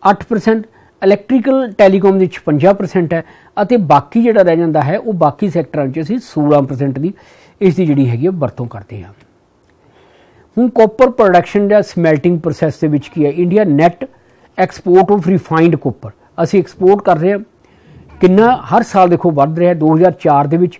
A: 8%, ਇਲੈਕਟ੍ਰੀਕਲ ਟੈਲੀਕਾਮ ਦੇ 56% ਹੈ ਅਤੇ ਬਾਕੀ ਜਿਹੜਾ ਰਹਿ ਜਾਂਦਾ ਹੈ ਉਹ ਬਾਕੀ ਸੈਕਟਰਾਂ 'ਚ ਅਸੀਂ 16% ਦੀ ਇਸ ਦੀ ਜਿਹੜੀ ਹੈਗੀ ਵਰਤੋਂ ਕਰਦੇ ਹਾਂ। ਹੁਣ ਕਾਪਰ ਪ੍ਰੋਡਕਸ਼ਨ ਦਾ ਸਮੈਲਟਿੰਗ ਪ੍ਰੋਸੈਸ ਦੇ ਵਿੱਚ ਕੀ ਹੈ? India net export of refined copper ਅਸੀਂ ਐਕਸਪੋਰਟ ਕਰ ਰਹੇ ਹਾਂ। ਕਿੰਨਾ ਹਰ ਸਾਲ ਦੇਖੋ ਵੱਧ ਰਿਹਾ। 2004 ਦੇ ਵਿੱਚ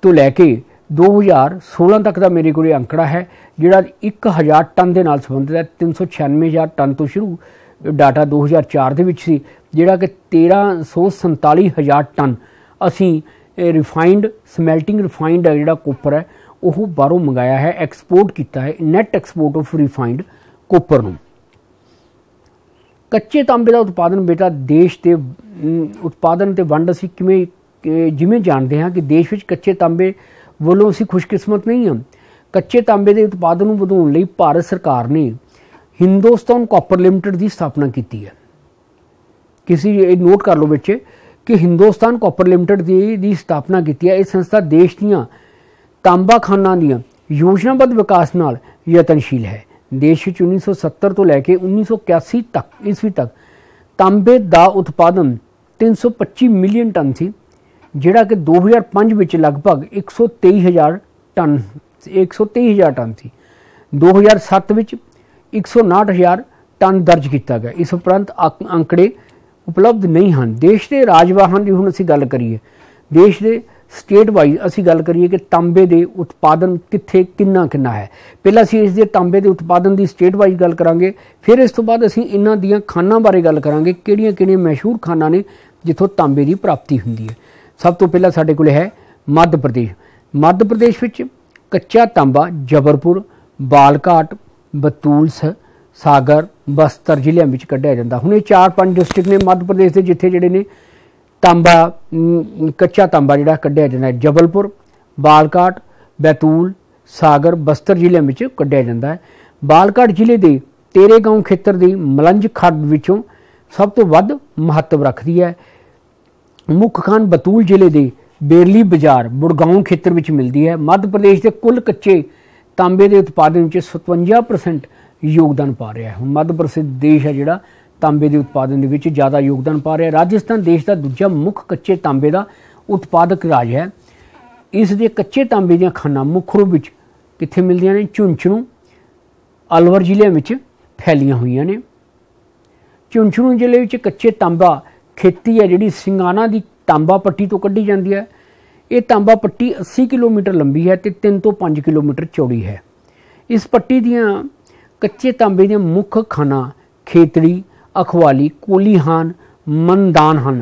A: ਤੋਂ ਲੈ ਕੇ 2016 ਤੱਕ ਦਾ ਮੇਰੇ ਕੋਲ ਅੰਕੜਾ ਹੈ ਜਿਹੜਾ 1000 ਟਨ ਦੇ ਨਾਲ ਸੰਬੰਧਿਤ ਹੈ। 396,000 ਟਨ ਤੋਂ ਸ਼ੁਰੂ ਡਾਟਾ 2004 ਦੇ ਵਿੱਚ ਸੀ ਜਿਹੜਾ ਕਿ 1347,000 ਟਨ ਅਸੀਂ ਰਿਫਾਈਨਡ ਸਮੈਲਟਿੰਗ ਰਿਫਾਈਨਡ ਜਿਹੜਾ ਕਾਪਰ ਹੈ ਉਹ ਬਾਹਰੋਂ ਮੰਗਾਇਆ ਹੈ, ਐਕਸਪੋਰਟ ਕੀਤਾ ਹੈ। Net export of refined copper ਨੂੰ। ਕੱਚੇ ਤਾਂਬੇ ਦਾ ਉਤਪਾਦਨ ਬੇਟਾ ਦੇਸ਼ ਦੇ ਉਤਪਾਦਨ ਤੇ ਵੰਡ ਅਸੀਂ ਜਿਵੇਂ ਜਾਣਦੇ ਹਾਂ ਕਿ ਦੇਸ਼ ਵਿੱਚ ਕੱਚੇ ਤਾਂਬੇ ਵੱਲੋਂ ਅਸੀਂ ਖੁਸ਼ਕਿਸਮਤ ਨਹੀਂ ਹਾਂ। ਕੱਚੇ ਤਾਂਬੇ ਦੇ ਉਤਪਾਦਨ ਨੂੰ ਵਧਾਉਣ ਲਈ ਭਾਰਤ ਸਰਕਾਰ ਨੇ ਹਿੰਦੁਸਤਾਨ ਕਾਪਰ ਲਿਮਟਿਡ ਦੀ ਸਥਾਪਨਾ ਕੀਤੀ ਹੈ। ਕਿਸੇ ਇਹ ਨੋਟ ਕਰ ਲਓ ਬੱਚੇ ਕਿ ਹਿੰਦੁਸਤਾਨ ਕਾਪਰ ਲਿਮਟਿਡ ਦੀ ਸਥਾਪਨਾ ਕੀਤੀ ਹੈ। ਇਹ ਸੰਸਥਾ ਦੇਸ਼ ਦੀਆਂ ਤਾਂਬਾ ਖਾਨਾਂ ਦੀਆਂ ਯੋਜਨਾਬੱਧ ਵਿਕਾਸ ਨਾਲ ਯਤਨਸ਼ੀਲ ਹੈ। ਦੇਸ਼ ਵਿੱਚ 1970 ਤੋਂ ਲੈ ਕੇ 1981 ਤੱਕ ਈਸਵੀ ਤੱਕ ਤਾਂਬੇ ਦਾ ਉਤਪਾਦਨ 325 ਮਿਲੀਅਨ ਟਨ ਸੀ ਜਿਹੜਾ ਕਿ 2005 ਵਿੱਚ ਲਗਭਗ 123,000 ਟਨ ਸੀ। 2007 ਵਿੱਚ 159,000 ਟਨ ਦਰਜ ਕੀਤਾ ਗਿਆ। ਇਸ ਉਪਰੰਤ ਅੰਕੜੇ ਉਪਲਬਧ ਨਹੀਂ ਹਨ। ਦੇਸ਼ ਦੇ ਰਾਜਵਾਹਨ ਦੀ ਹੁਣ ਅਸੀਂ ਗੱਲ ਕਰੀਏ। ਦੇਸ਼ ਦੇ स्टेट वाइज असी गल करिए कि तांबे के उत्पादन कित्थे किन्ना किन्ना है। पहला असी इस दे तांबे के उत्पादन की स्टेट वाइज गल करांगे, फिर इस तो बाद असी इन्हां दीयां खानां बारे गल करांगे, किहड़ियां-किहड़ियां मशहूर खानां ने जिथों तांबे की प्राप्ति हुंदी है। सब तो पहला साडे कोल है मध्य प्रदेश। मध्य प्रदेश विच कच्चा तांबा जबलपुर, बालघाट, बतूल, सागर, बस्तर ਜ਼ਿਲ੍ਹਿਆਂ ਵਿੱਚ ਕੱਢਿਆ ਜਾਂਦਾ। ਹੁਣ ਇਹ 4-5 ਡਿਸਟ੍ਰਿਕਟ ਨੇ मध्य प्रदेश ਦੇ ਜਿੱਥੇ ਜਿਹੜੇ ਨੇ तांबा कच्चा तांबा ਜਿਹੜਾ ਕੱਢਿਆ ਜਾਂਦਾ ਹੈ। जबलपुर, बालघाट, बैतूल, सागर, बस्तर ਜ਼ਿਲ੍ਹਿਆਂ ਵਿੱਚ ਕੱਢਿਆ ਜਾਂਦਾ है। बालघाट ਜ਼ਿਲ੍ਹੇ ਦੇ ਤੇਰੇਗਾਉਂ ਖੇਤਰ ਦੀ ਮਲੰਜ ਖੱਡ ਵਿੱਚੋਂ ਸਭ ਤੋਂ ਵੱਧ ਮਹੱਤਵ ਰੱਖਦੀ ਹੈ। ਮੁੱਖ ਖਾਨ ਬਤੂਲ ਜ਼ਿਲ੍ਹੇ ਦੇ बेरली बाजार बुड़गांव खेत्र में मिलती है। मध्य प्रदेश के कुल कच्चे तांबे के उत्पादन 57% योगदान पा रहा है। हुण मध्य प्रदेश है जिहड़ा तांबे के उत्पादन के ज़्यादा योगदान पा रहा है। राजस्थान देश का दूजा मुख्य कच्चे तांबे का उत्पादक राज है। इस दे कच्चे तांबे दी खानां मुख्य रूप में कित्थे मिलदियां ने? झुंझुनू, अलवर ਜ਼ਿਲ੍ਹਿਆਂ ਵਿੱਚ फैलियां हुई ने। झुंझुनू ਜ਼ਿਲ੍ਹੇ ਵਿੱਚ कच्चे तांबा खेती है जिहड़ी सिंगाना की तांबा पट्टी तो कढ़ी जाती है। ये तांबा पट्टी 80 किलोमीटर लंबी है तो 3 ਤੋਂ 5 किलोमीटर चौड़ी है। इस पट्टी दियां कच्चे तांबे दियां मुख्य खाना खेतड़ी, अखवाली, कोलीहान, मनदान हैं।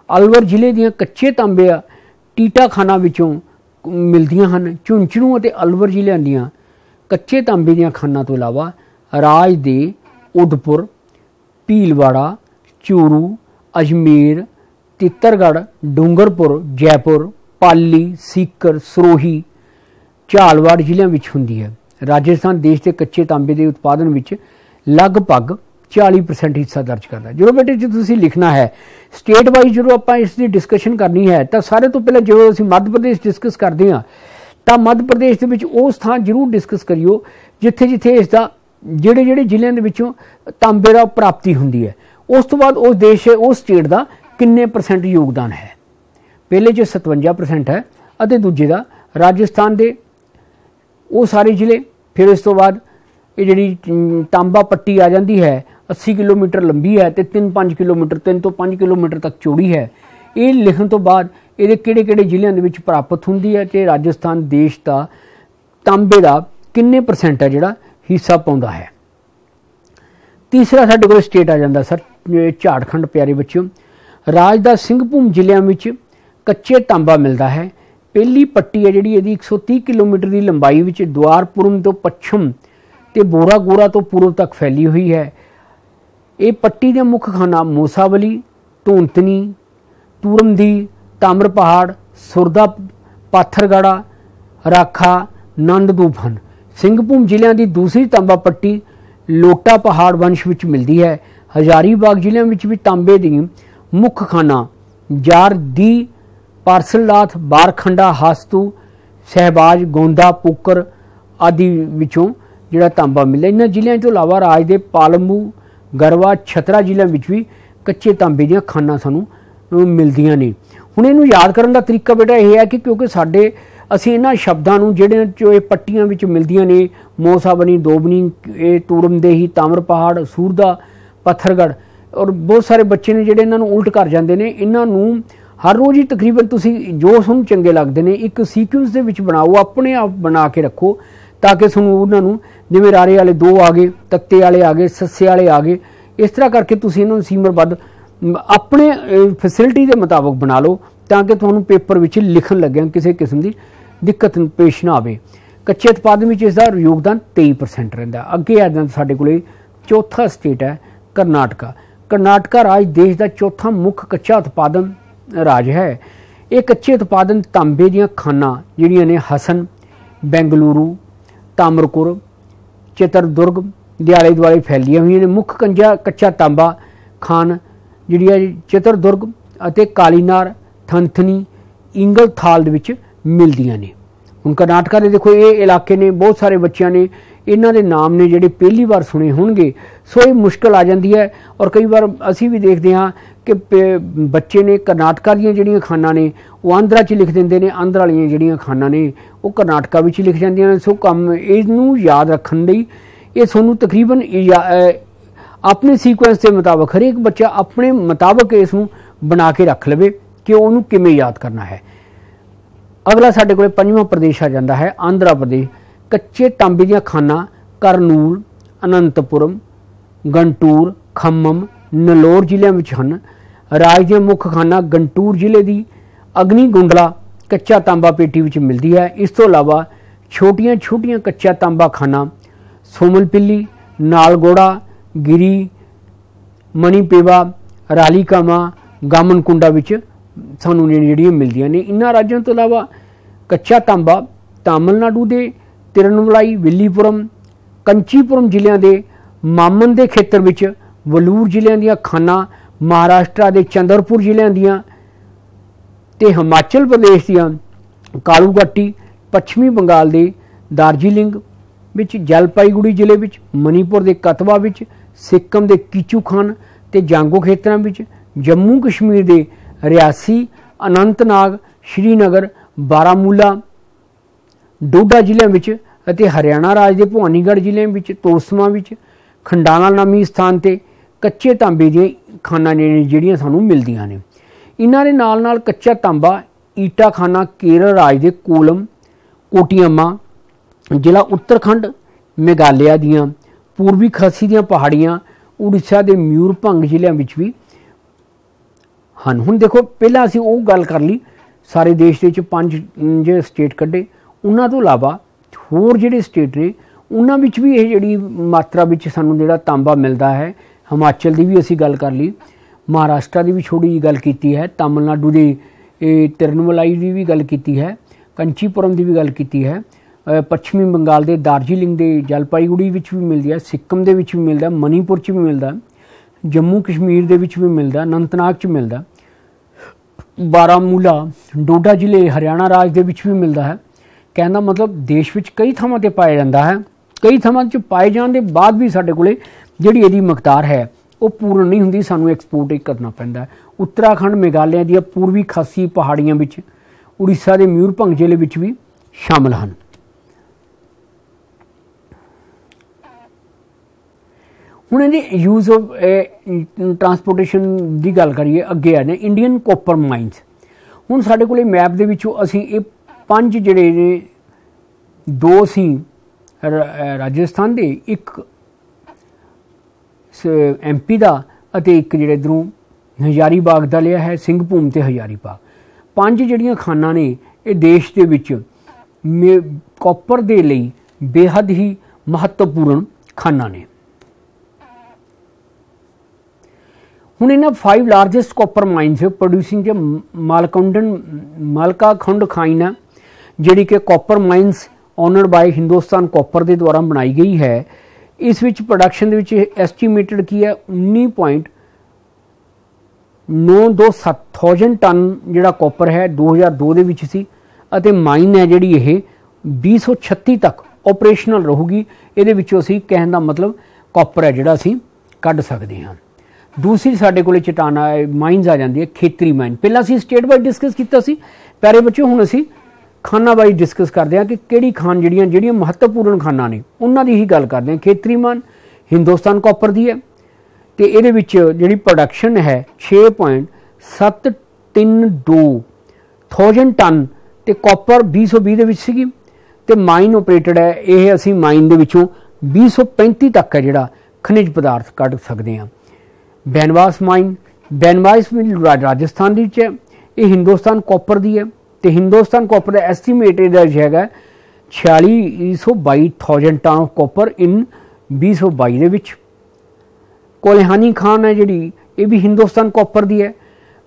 A: अलवर ਜ਼ਿਲ੍ਹੇ दियां कच्चे तांबे टीटा खाना विचों मिलदियां हैं। झुंझुनू और अलवर ਜ਼ਿਲ੍ਹਿਆਂ दियां कच्चे तांबे दियां खाना तो इलावा राज दे उदपुर, भीलवाड़ा, चूरू, अजमेर, तित्तरगढ़, डूंगरपुर, जयपुर, पाली, सीकर, सरोही, झालवाड़ ਜ਼ਿਲ੍ਹਿਆਂ ਵਿੱਚ ਹੁੰਦੀ है। राजस्थान देश के कच्चे तांबे के उत्पादन में लगभग 40% हिस्सा दर्ज करता है। जो बेटे जो तुसीं लिखना है स्टेट वाइज जो आप इसकी डिस्कशन करनी है तो सारे तो पहले जो असीं मध्य प्रदेश डिस्कस करते हैं तो मध्य प्रदेश के विच उस स्थान जरूर डिस्कस करियो जिथे जिथे इसका जिहड़े जिहड़े ਜ਼ਿਲ੍ਹਿਆਂ ਦੇ ਵਿੱਚੋਂ तांबे का प्राप्ति हुंदी है। उस तो बाद उस देश उस स्टेट का किन्ने परसेंट योगदान है। पहले 57% है और दूजे का राजस्थान के वो सारे ਜ਼ਿਲ੍ਹੇ। फिर इस तो बाद ये जी तांबा पट्टी आ जाती है 80 किलोमीटर लंबी है तो 3-5 किलोमीटर 3 ਤੋਂ 5 किलोमीटर तक चौड़ी है। ये लिखण तो बाद ये किहड़े-किहड़े ਜ਼ਿਲ੍ਹਿਆਂ ਦੇ ਵਿੱਚ प्राप्त हुंदी है तो राजस्थान देश का तांबे का किन्ने परसेंट है जिहड़ा हिस्सा पाउंदा है। तीसरा साडे कोल स्टेट आ जाता सर झारखंड। प्यारे बच्चों, राज दा सिंघभूम ਜ਼ਿਲ੍ਹਿਆਂ ਵਿੱਚ कच्चे तांबा मिलता है। पहली पट्टी है जिहड़ी इहदी 130 किलोमीटर की लंबाई विच द्वारपुरम तो पच्छम ते बोरागोरा तो पूर्व तक फैली हुई है। ये पट्टी के मुख्य खाना मूसावली, धौंतनी, तूरमदी, ताम्र पहाड़, सुरदा, पाथरगढ़ा, राखा, नंददूप हैं। सिंघभूम ਜ਼ਿਲ੍ਹਿਆਂ की दूसरी तांबा पट्टी लोटा पहाड़ वंश विच मिलती है। हजारीबाग ਜ਼ਿਲ੍ਹਿਆਂ विच भी तांबे की मुख्य खाना जार दी, पारसलनाथ, बारखंडा, हास्तू, सहबाज, गोंदा, पुकर आदि विचों जिहड़ा तांबा मिलदा। इन्हां ਜ਼ਿਲ੍ਹਿਆਂ तो इलावा राज के पालमू, गरवा, छतरा ਜ਼ਿਲ੍ਹਿਆਂ विच भी कच्चे तांबे दीयां खानां सानूं मिलदियां ने। हुण इहनूं याद करन दा तरीका बेटा यह है कि क्योंकि साडे असीं इन्हां शब्दां नूं जिहड़े जो पट्टियां विच मिलदियां ने मोसाबनी, दोबनी, तूरमदेही, ताम्र पहाड़, सूरदा, पत्थरगढ़ और बहुत सारे बच्चे ने जिहड़े इन्हां नूं उल्ट कर जांदे ने। इन्हां नूं हर रोज़ ही तकरीबन तुसीं जो तुहानूं चंगे लगदे ने एक सीक्वेंस दे विच बनाओ, अपने आप बना के रखो ताकि तुहानूं उन्हां नूं जिवें रारे वाले 2 आ गए, तत्ते वाले आ गए, सस्से वाले आ गए, इस तरह करके तुसीं इन्हां नूं सीमरबद्ध अपने फैसिलिटी के मुताबिक बना लो ताकि तुहानूं पेपर विच लिखण लग्गिआं किसी किस्म की दिक्कत पेश ना आवे। कच्चे उत्पादन में इसका योगदान 23% रहिंदा। अगे आ जांदा साडे कोले चौथा स्टेट है करनाटका। करनाटका राज देश का चौथा मुख्य कच्चा उत्पादन राज है। ये कच्चे उत्पादन तांबे दीयां खानां जिहड़ियां ने हसन, बेंगलुरु, तामरकुर, चित्रदुर्ग दे आले दुआले फैलियां हुई ने। मुख्य कच्चा तांबा खान जिहड़ी चित्रदुर्ग अते कालीनार, थंथनी, इंगलथाल दे विच मिलदियां ने। हुण करनाटका दे देखो ये इलाके ने बहुत सारे बच्चों ने इन्हां दे नाम ने जिहड़े पहली बार सुने होणगे, सो ये मुश्किल आ जाती है। और कई बार असीं भी देखते हाँ कि बच्चे ने करनाटका दीयां जिहड़ियां खानां ने वो आंध्रा च लिख देंदे ने, आंध्र वालियां जिहड़ियां खानां ने वो करनाटका विच लिख जांदियां ने। सो कम इहनूं याद रखण लई ये तुहानूं तकरीबन अपने सीक्वेंस के मुताबिक हरेक बच्चा अपने मुताबिक इसनूं बना के रख लवे कि उन्होंने किवें याद करना है। अगला साडे कोल पंजवां प्रदेश आ जाता है आंध्रा प्रदेश। कच्चे तांबे ਦੀਆਂ खाना करनूल, अनंतपुरम, गंटूर, खम्मम, नलौर ਜ਼ਿਲ੍ਹਿਆਂ ਵਿੱਚ ਹਨ। ਰਾਜ ਦੀਆਂ ਮੁੱਖ ਖਾਨਾ गंटूर ਜ਼ਿਲ੍ਹੇ ਦੀ अग्निगुंडला कच्चा तांबा पेटी ਵਿੱਚ मिलती है। इस तो इलावा छोटिया छोटिया कच्चा तांबा खाना सोमलपिली, नालगोड़ा, गिरी, मणिपेवा, रालीकामा, गामनकुंडा ਵਿੱਚ ਸਾਨੂੰ ਜਿਹੜੀਆਂ ਮਿਲਦੀਆਂ ਨੇ। इन्हां राज्यों तो इलावा कच्चा तांबा तमिलनाडु के तिरुनवलाई, विल्लीपुरम, कंचीपुरम ਜ਼ਿਲ੍ਹਿਆਂ ਦੇ मामन के खेत्र ਵਿੱਚ वलूर ਜ਼ਿਲ੍ਹਿਆਂ ਦੀਆਂ खाना, महाराष्ट्र के चंद्रपुर ਜ਼ਿਲ੍ਹਿਆਂ ਦੀਆਂ ਤੇ हिमाचल प्रदेश ਦੀਆਂ कालूगट्टी, पश्चिमी बंगाल के दार्जिलिंग विच, जलपाईगुड़ी ਜ਼ਿਲ੍ਹੇ ਵਿੱਚ, मणिपुर के कतवा ਵਿੱਚ, सिक्किम के कीचूखान ते जांगो खेत्रों ਵਿੱਚ, जम्मू कश्मीर के रियासी, अनंतनाग, श्रीनगर, बारामूला, डोडा ਜ਼ਿਲ੍ਹਿਆਂ ਵਿੱਚ ਅਤੇ हरियाणा राज के भवानीगढ़ ਜ਼ਿਲ੍ਹੇ ਵਿੱਚ तोसमा ਵਿੱਚ खंडाना नामी स्थान ते कच्चे तांबे दी खाना ਜਿਹੜੀਆਂ ਸਾਨੂੰ ਮਿਲਦੀਆਂ ਨੇ। इन्हां दे नाल नाल कच्चा तांबा ईटा खाना केरल राज के कोलम, कोटियामा, जिला उत्तराखंड, मेघालय दियां पूर्वी खासी दियां पहाड़ियां, उड़ीसा के मयूरभंज ਜ਼ਿਲ੍ਹਿਆਂ ਵਿੱਚ भी ਹਨ। हुण देखो पहला असीं वो गल कर ली सारे देश के 5 स्टेट कड्ढे, उन्हां तो इलावा होर जिहड़े स्टेट ने उन्हां विच भी ये जिहड़ी मात्रा विच सानूं जिहड़ा तांबा मिलदा है। हिमाचल की भी असीं गल कर ली, महाराष्ट्र की भी छोटी जी गल की है, तमिलनाडु के तिरुनवलाई की भी गल की है, कंचीपुरम की भी गल की है, पश्चिमी बंगाल के दार्जिलिंग के जलपाईगुड़ी भी मिलती है, सिक्किम के भी मिलता, मणिपुर च भी मिलता, जम्मू कश्मीर के भी मिलता, अनंतनाग च मिलता, बारामूला, डोडा ਜ਼ਿਲ੍ਹੇ हरियाणा राज के भी मिलता है। कहने का मतलब देश में कई थावां ते पाया जाता है। कई थावां च पाए जाने के बाद भी साडे कोले जिहड़ी इहदी मकदार है वो पूर्ण नहीं हुंदी, सानूं एक्सपोर्ट ही करना पैंदा है। उत्तराखंड, मेघालय दी पूर्वी खासी पहाड़ियां विच, उड़ीसा के मयूरभंज ਜ਼ਿਲ੍ਹੇ विच भी शामिल हैं। हुण इहदी यूज ऑफ ट्रांसपोर्टेशन की गल करिए, अगे आने इंडियन कॉपर माइनस। हुण साडे कोले मैप दे विचों असीं ये 5 जिहड़े ने, 2 असीं राजस्थान दे, एक MP का अते एक जिहड़े इधरों हजारीबाग का लिया है, सिंघभूम ते हजारीबाग। 5 जिहड़ियां खाना ने ये देश के विच कॉपर के लिए बेहद ही महत्वपूर्ण खाना ने। हुण इन्हां 5 लार्जेस्ट कॉपर माइनस प्रोड्यूसिंग मालकाखंड खाइन है, जिहड़ी कि copper minus honoured bye Hindustan copper के द्वारा बनाई गई है। इस विच प्रोडक्शन एस्टीमेटेड की है 19.927 टन जिहड़ा कॉपर है 2002 दे विच सी, अते माइन है जिहड़ी यह 2036 तक ऑपरेशनल रहूगी। इहदे विचों असीं कहण दा मतलब कॉपर है जिहड़ा असीं कढ सकदे हां। दूसरी साडे कोले चटाना माइनस आ जाती है खेतरी माइन। पहला असीं स्टेट वाइज डिस्कस किया सी प्यारे बच्चों, हुण असीं खाना वाइज डिस्कस करते हैं कि किहड़ी खान जिहड़ियां महत्वपूर्ण खाना ने उन्हां दी ही गल करते हैं। खेतरी मान हिंदुस्तान कॉपर दी है ते इहदे विच जिहड़ी प्रोडक्शन है 6.732 टन ते कॉपर 2020 दे विच सीगी ते माइन ऑपरेटेड है। यह असीं माइन दे विचों 2035 तक है जिहड़ा खनिज पदार्थ कढ सकदे हां। बैनवास माइन, बैनवास राजस्थान दी है, ये हिंदुस्तान कॉपर दी है तो हिंदुस्तान कॉपर का एस्टीमेटेड है 4622,000 टन ऑफ कॉपर इन 2022 दे विच। कोल्हानी खान है जिहड़ी ये भी हिंदुस्तान कॉपर दी है।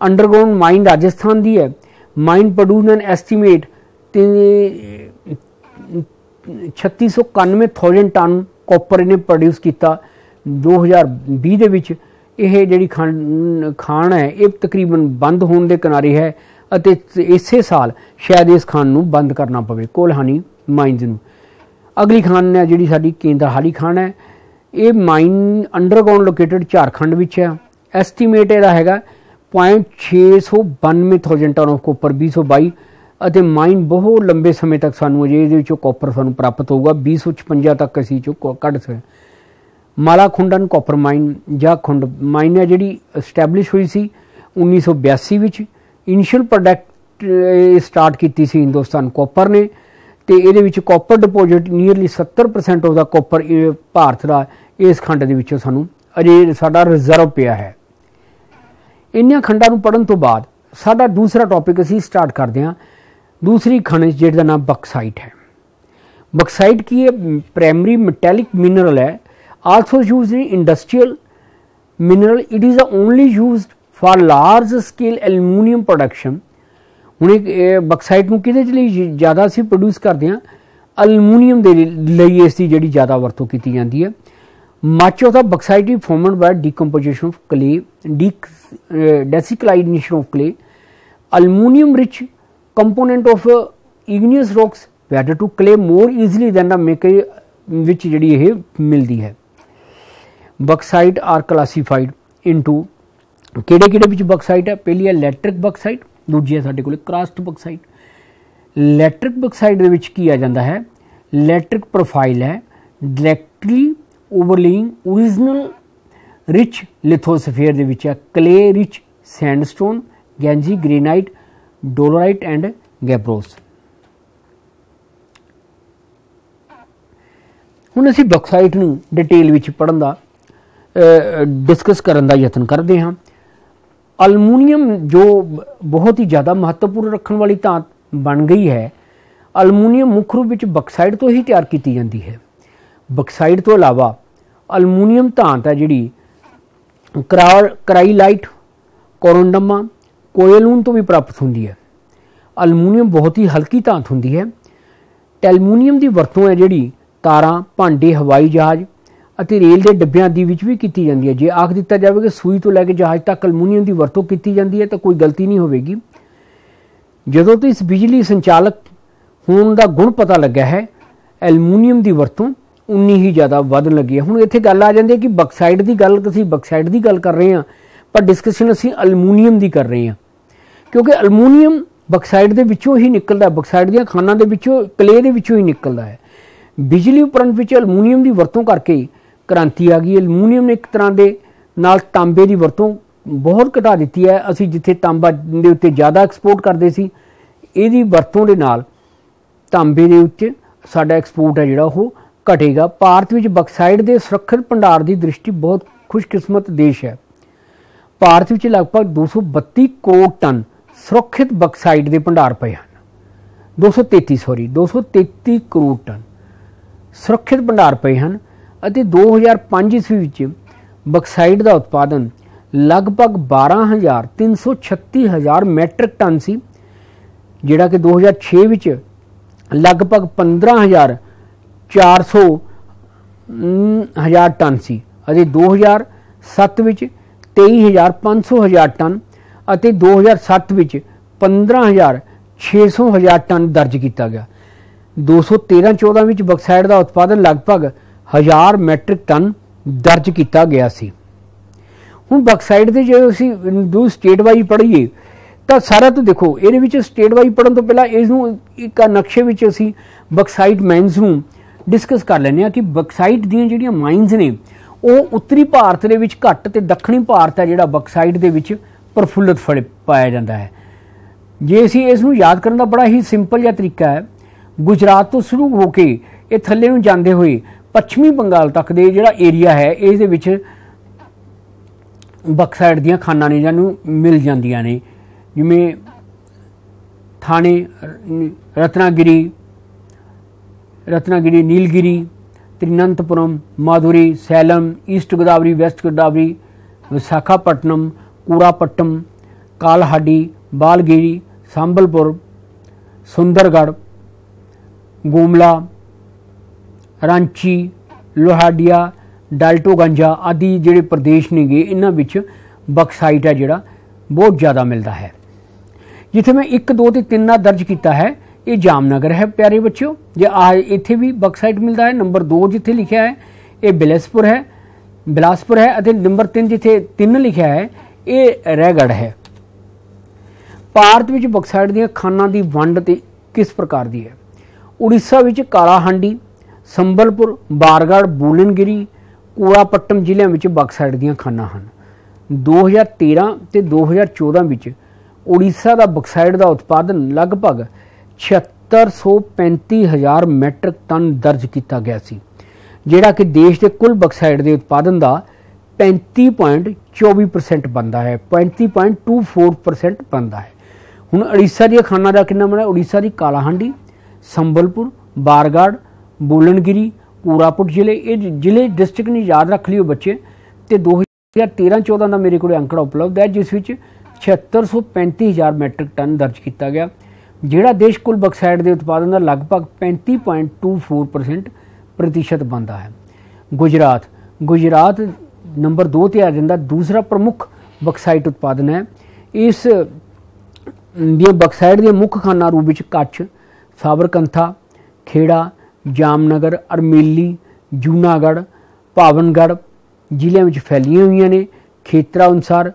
A: अंडरग्राउंड माइन राजस्थान दी है। Mine produce an estimate 3691,000 ton copper इन्हें प्रोड्यूस किया 2020 दे विच। यह जिहड़ी खान है ये तकरीबन बंद होने के किनारे है अते इसे साल शायद इस खान नूं बंद करना पवे कोल्हानी माइनस नूं। अगली खान है जिहड़ी साडी केंद्रहाली खान है, ये माइन अंडरग्राउंड लोकेटेड झारखंड विच है। एस्टीमेट इहदा हैगा 692,000 टन ऑफ कॉपर 2022 अते माइन बहुत लंबे समय तक सानूं अजे इहदे विचों कॉपर सानूं प्राप्त होगा 2056 तक असीं चों कढ सकदे। मालाखुंडन कॉपर माइन जां खुंड माइन है जिहड़ी एस्टैबलिश हुई सी 1982 विच। इनिशियल प्रोडक्ट स्टार्ट की सी हिंदुस्तान कॉपर ने, तो ये copper deposit nearly 70% of the copper Bharat का इस खंड के सानू अजे साडा रिजर्व पिया है। इन्हां खंडां नूं पढ़न तो बाद साडा दूसरा टॉपिक असीं स्टार्ट करते हैं। दूसरी खनिज जिहदा नाम बक्साइट है। बक्साइट की है? प्राइमरी मैटेलिक मिनरल है, also used in industrial mineral. It is the only used for large scale aluminium production. हुण बक्साइट नूं किहदे लई ज़्यादा असीं प्रोड्यूस करते हैं? अलमूनीयम दे लई इसकी जिहड़ी ज़्यादा वरतों की जाती है। Much of the bauxite is formed by decomposition of clay, desilication of clay, aluminium rich component of igneous rocks weather to clay more easily than the maker which जिहड़ी ये मिलती है। बक्साइट आर क्लासीफाइड इनटू किहड़े-किहड़े विच bauxite है? पहली है लैट्रिक bauxite, दूजी है साडे कोल क्रास्ट बक्साइट। लैट्रिक बक्साइट दे विच की आ जांदा है? लैट्रिक प्रोफाइल है, directly overlying original rich lithosphere दे विच है, क्ले रिच सैंडस्टोन, गैंजी, ग्रेनाइट, डोलोराइट एंड गैब्रोस। हुण असीं बक्साइट नूं डिटेल विच पढ़न दा डिस्कस करन दा यतन करते हैं। अलमूनीयम जो बहुत ही ज़्यादा महत्वपूर्ण रखने वाली धात बन गई है। अलमूनीयम मुख्य रूप में बक्साइट तो ही तैयार की जाती है। बक्साइट तो इलावा अलमूनीयम धात है जिहड़ी कराइलाइट, कोरोंडमा, कोयलून तो भी प्राप्त होती है। अलमूनीयम बहुत ही हल्की धात होती है। टैलमूनीयम की वरतों है जिहड़ी तारां, भांडे, हवाई जहाज़ ਅਤੇ रेल के डब्बियां दी विच भी की जाती है। जे आख दिता जाए कि सूई तो लैके जहाज़ तक अलमूनीयम की वरतों की जाती है तो कोई गलती नहीं होगी। जदों तो इस बिजली संचालक होने का गुण पता लगा है, एलमूनीयम की वरतों उन्नी ही ज़्यादा वधन लगी है। हुण इत्थे गल आ जाती है कि बक्साइट की गल, असीं बक्साइट की गल कर रहे हैं पर डिस्कशन असीं अलमूनीयम की कर रहे हैं, क्योंकि अलमूनीयम बक्साइट के विचों ही निकलता है, बक्साइट दी खानां दे विचों, क्ले दे विचों ही निकलता है। बिजली उपकरण विच अलमूनीयम की वरतों करके क्रांति आ गई। अलमूनीयम ने एक तरह के नाल तांबे की वरतों बहुत घटा दी है। असीं जिथे तांबा दे उत्ते ज़्यादा एक्सपोर्ट करते सी, इहदी वरतों दे नाल तांबे दे उत्ते साडा एक्सपोर्ट है जिहड़ा वो घटेगा। भारत विच बक्साइट के सुरक्षित भंडार की दृष्टि बहुत खुशकिस्मत देश है। भारत विच लगभग 232 करोड़ टन सुरक्षित बक्साइट के भंडार पे हैं। 233 करोड़ टन सुरक्षित भंडार पे हैं। 2005 ईस्वी विच बक्साइट का उत्पादन लगभग 12,336,000 मैट्रिक टन सी, जिहड़ा कि 2006 विच लगभग 15,400,000 टन सी, अते 2007 विच 23,500,000 टन अते 2007 विच 15,600,000 टन दर्ज किया गया। 2013-14 विच बक्साइट का उत्पादन लगभग 1000 मैट्रिक टन दर्ज किया गया सी। हुण बक्साइट के जो असीं दो स्टेट वाइज पढ़ीए तो सारा तो देखो ये स्टेट वाइज पढ़न तो पहला इसनूं एक नक्शे विच असीं बक्साइट माइनस नूं डिस्कस कर लैंदे कि बक्साइट दीयां जिहड़ियां माइनस ने वो उत्तरी भारत दे विच घट ते दक्षिणी भारत है जिहड़ा बक्साइट दे विच प्रफुल्लित पाया जाता है। जे असीं इसनूं याद करन दा बड़ा ही सिंपल जिहा तरीका है, गुजरात तो शुरू होकर ये थल्ले नूं जांदे होए पश्चिमी बंगाल तक दे जिहड़ा एरिया है इस दे विच बक्साइट दीयां खानां ने जानूं मिल जांदियां ने, जिवें थाने, रत्नागिरी, नीलगिरी, त्रिनंतपुरम, माधुरी, सैलम, ईस्ट गोदावरी, वेस्ट गोदावरी, विशाखापट्टनम, कूरापट्टम, कालहाडी, बालगिरी, संबलपुर, सुंदरगढ़, गोमला, रांची, लोहाडिया, डाल्टोगंजा आदि जिहड़े प्रदेश ने गे इन्हां विच बक्साइट है जिहड़ा बहुत ज़्यादा मिलता है। जिथे मैं 1, 2 ते 3 दर्ज किया है ये जामनगर है प्यारे बच्चों, जे इत्थे भी बक्साइट मिलता है। नंबर 2 जिथे लिखा है ये बिलासपुर है और नंबर 3 जिथे 3 लिखा है ये रायगढ़ है। भारत में बक्साइट दी खानां की वंड ते किस प्रकार की है? उड़ीसा में कालाहांडी, संबलपुर, बारगढ़, बूलनगिरी, कूरापट्टम जिलों में बक्साइट दी खानां हैं। 2013 ते 2014 में उड़ीसा का बक्साइट का उत्पादन लगभग 7635,000 मैट्रिक टन दर्ज किया गया सी, जिहड़ा कि देश के कुल बक्साइट के उत्पादन का 35.24% बनता है, 35.24% बनता है। हुण उड़ीसा दी खाना का कितना बना? उड़ीसा की कालाहांडी, संबलपुर, बारगढ़, बोलनगिरी, कोरापुट जिले, ये जिले डिस्ट्रिक्ट नहीं याद रख लियो बच्चे। तो 2013-14 का मेरे को अंकड़ा उपलब्ध है, जिस विच 7635,000 मैट्रिक टन दर्ज किया गया, जिहड़ा देश कुल बक्साइट के उत्पादन का लगभग 35.24% बनता है। गुजरात नंबर 2 ते आ जाता, दूसरा प्रमुख बक्साइट उत्पादन है। इस बक्साइट के मुख्य खाना रूप में कच्छ, साबरकंठा, खेड़ा, जामनगर, अरमेली, जूनागढ़, भावनगढ़ जिलों में फैलियां हुई ने। खेत्रा अनुसार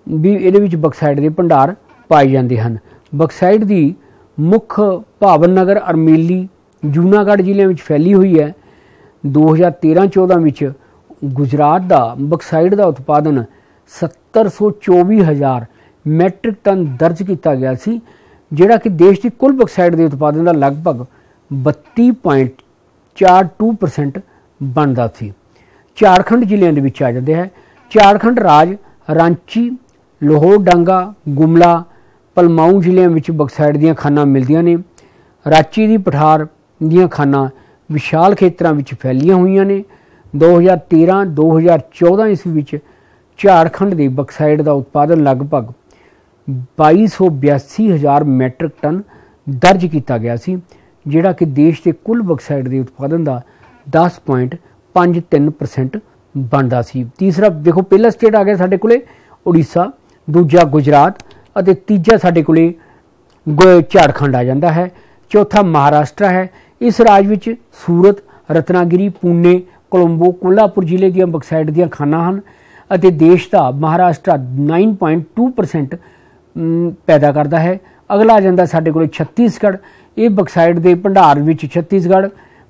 A: भी ये बक्साइट के भंडार पाए जाते हैं। बक्साइट की मुख्य भावनगर, अरमेली, जूनागढ़ जिलों में फैली हुई है। 2013-14 में गुजरात का बक्साइट का उत्पादन 70,24,000 मैट्रिक टन दर्ज किया गया सी, जिहड़ा कि देश की कुल बक्साइट के उत्पादन का लगभग 32.42% बनता सी। झारखंड जिलों के आ जाते हैं। झारखंड राज रांची, लोहरडंगा, गुमला, पलमाऊ जिलों में बक्साइट दी खाना मिलदियां ने। रांची की पठार दी खाना विशाल खेत्रों में फैलियां हुई ने। 2013-2014 ईस्वी झारखंड के बक्साइट का उत्पादन लगभग 2282,000 मैट्रिक टन दर्ज किया गया सी, जिहड़ा कि देश के कुल बक्साइट के उत्पादन का 10.53% बनता सी। तीसरा देखो, पहला स्टेट आ गया साडे कोले उड़ीसा, दूजा गुजरात और तीजा साडे कोले झारखंड आ जाता है। चौथा महाराष्ट्र है। इस राज में सूरत, रत्नागिरी, पुणे, कोलंबो, कोल्हापुर जिले दी बक्साइट दी खाना हैं। देश का महाराष्ट्र 9.2% पैदा करता है। अगला आ जाता साडे कोले छत्तीसगढ़। ये बक्साइट के भंडार में छत्तीसगढ़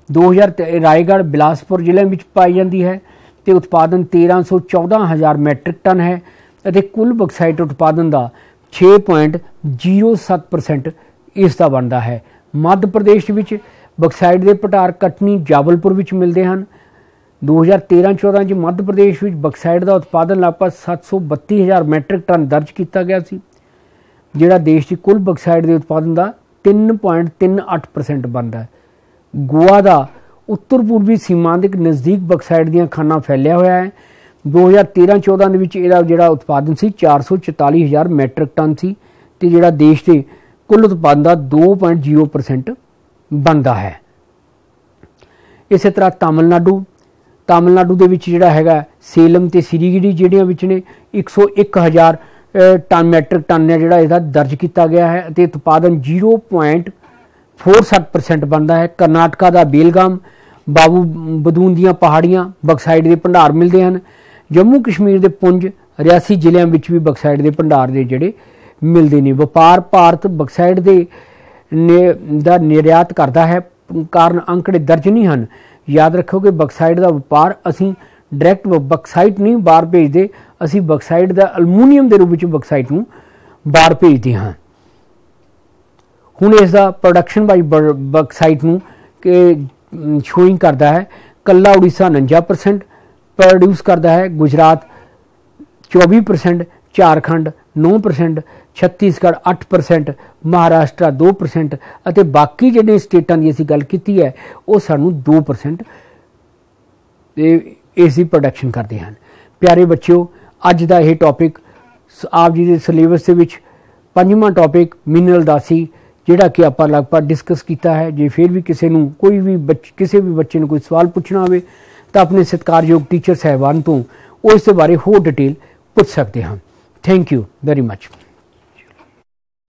A: 2000 रायगढ़, बिलासपुर जिले में पाई जाती है। तो उत्पादन 1314,000 मैट्रिक टन है। कुल बक्साइट उत्पादन का 6.07% इसका बनता है। मध्य प्रदेश में बक्साइट के भंडार कटनी, जाबलपुर में मिलते हैं। 2013-14 मध्य प्रदेश में बक्साइट का उत्पादन लगभग 732,000 मैट्रिक टन दर्ज किया गया सी, जिहड़ा देश की कुल बक्साइट के उत्पादन का 3.38% बनता है। गोवा का उत्तर पूर्वी सीमांत नज़दीक बक्साइट दी खाना फैलिया हुआ है। 2013-14 जिहड़ा उत्पादन सी 444,000 मैट्रिक टन सी, ते जिहड़ा देश के कुल उत्पादन का 2.0% बनता है। इस तरह तमिलनाडु दे विच जिहड़ा हैगा सेलम ते सिरीगिरी जिहड़ियां विच ने 101,000 टन मैट्रिक टन है जिहड़ा इसदा दर्ज किया गया है, ते उत्पादन 0.47% बनता है। कर्नाटका का बेलगाम, बाबू बदून दियां पहाड़ियां बक्साइट के भंडार मिलते हैं। जम्मू कश्मीर के पुंज, रियासी जिलों में भी बक्साइट के भंडार के जोड़े मिलते हैं। व्यापार भारत बक्साइट के निर्यात करता है, कारण अंकड़े दर्ज नहीं हैं। याद रखो कि बक्साइट का व्यापार असी डायरैक्ट बक्साइट नहीं बाहर भेजते, असी बक्साइट का अलमूनीयम के रूप में बक्साइट नूं बाहर भेजते हैं। हुण इसका प्रोडक्शन बाई बक्साइट नूं के शोइंग करता है। कला उड़ीसा 49% प्रोड्यूस करता है, गुजरात 24%, झारखंड 9%, छत्तीसगढ़ 8%, महाराष्ट्र 2% और बाकी जिहड़े स्टेटां की असीं गल कीती है वो सानूं 2% इसकी प्रोडक्शन करते हैं। प्यारे बच्चों, अज का यह टॉपिक आप जी के सिलेबस के विच 5वां टॉपिक मिनरल दा सी, जिहड़ा कि आपां लगभग डिस्कस किया है। जे फिर भी किसी नूं किसी भी बच्चे नूं कोई सवाल पूछना होवे तो अपने सत्कारयोग टीचर साहिबान तो इस बारे होर डिटेल पूछ सकते हैं। Thank you very much.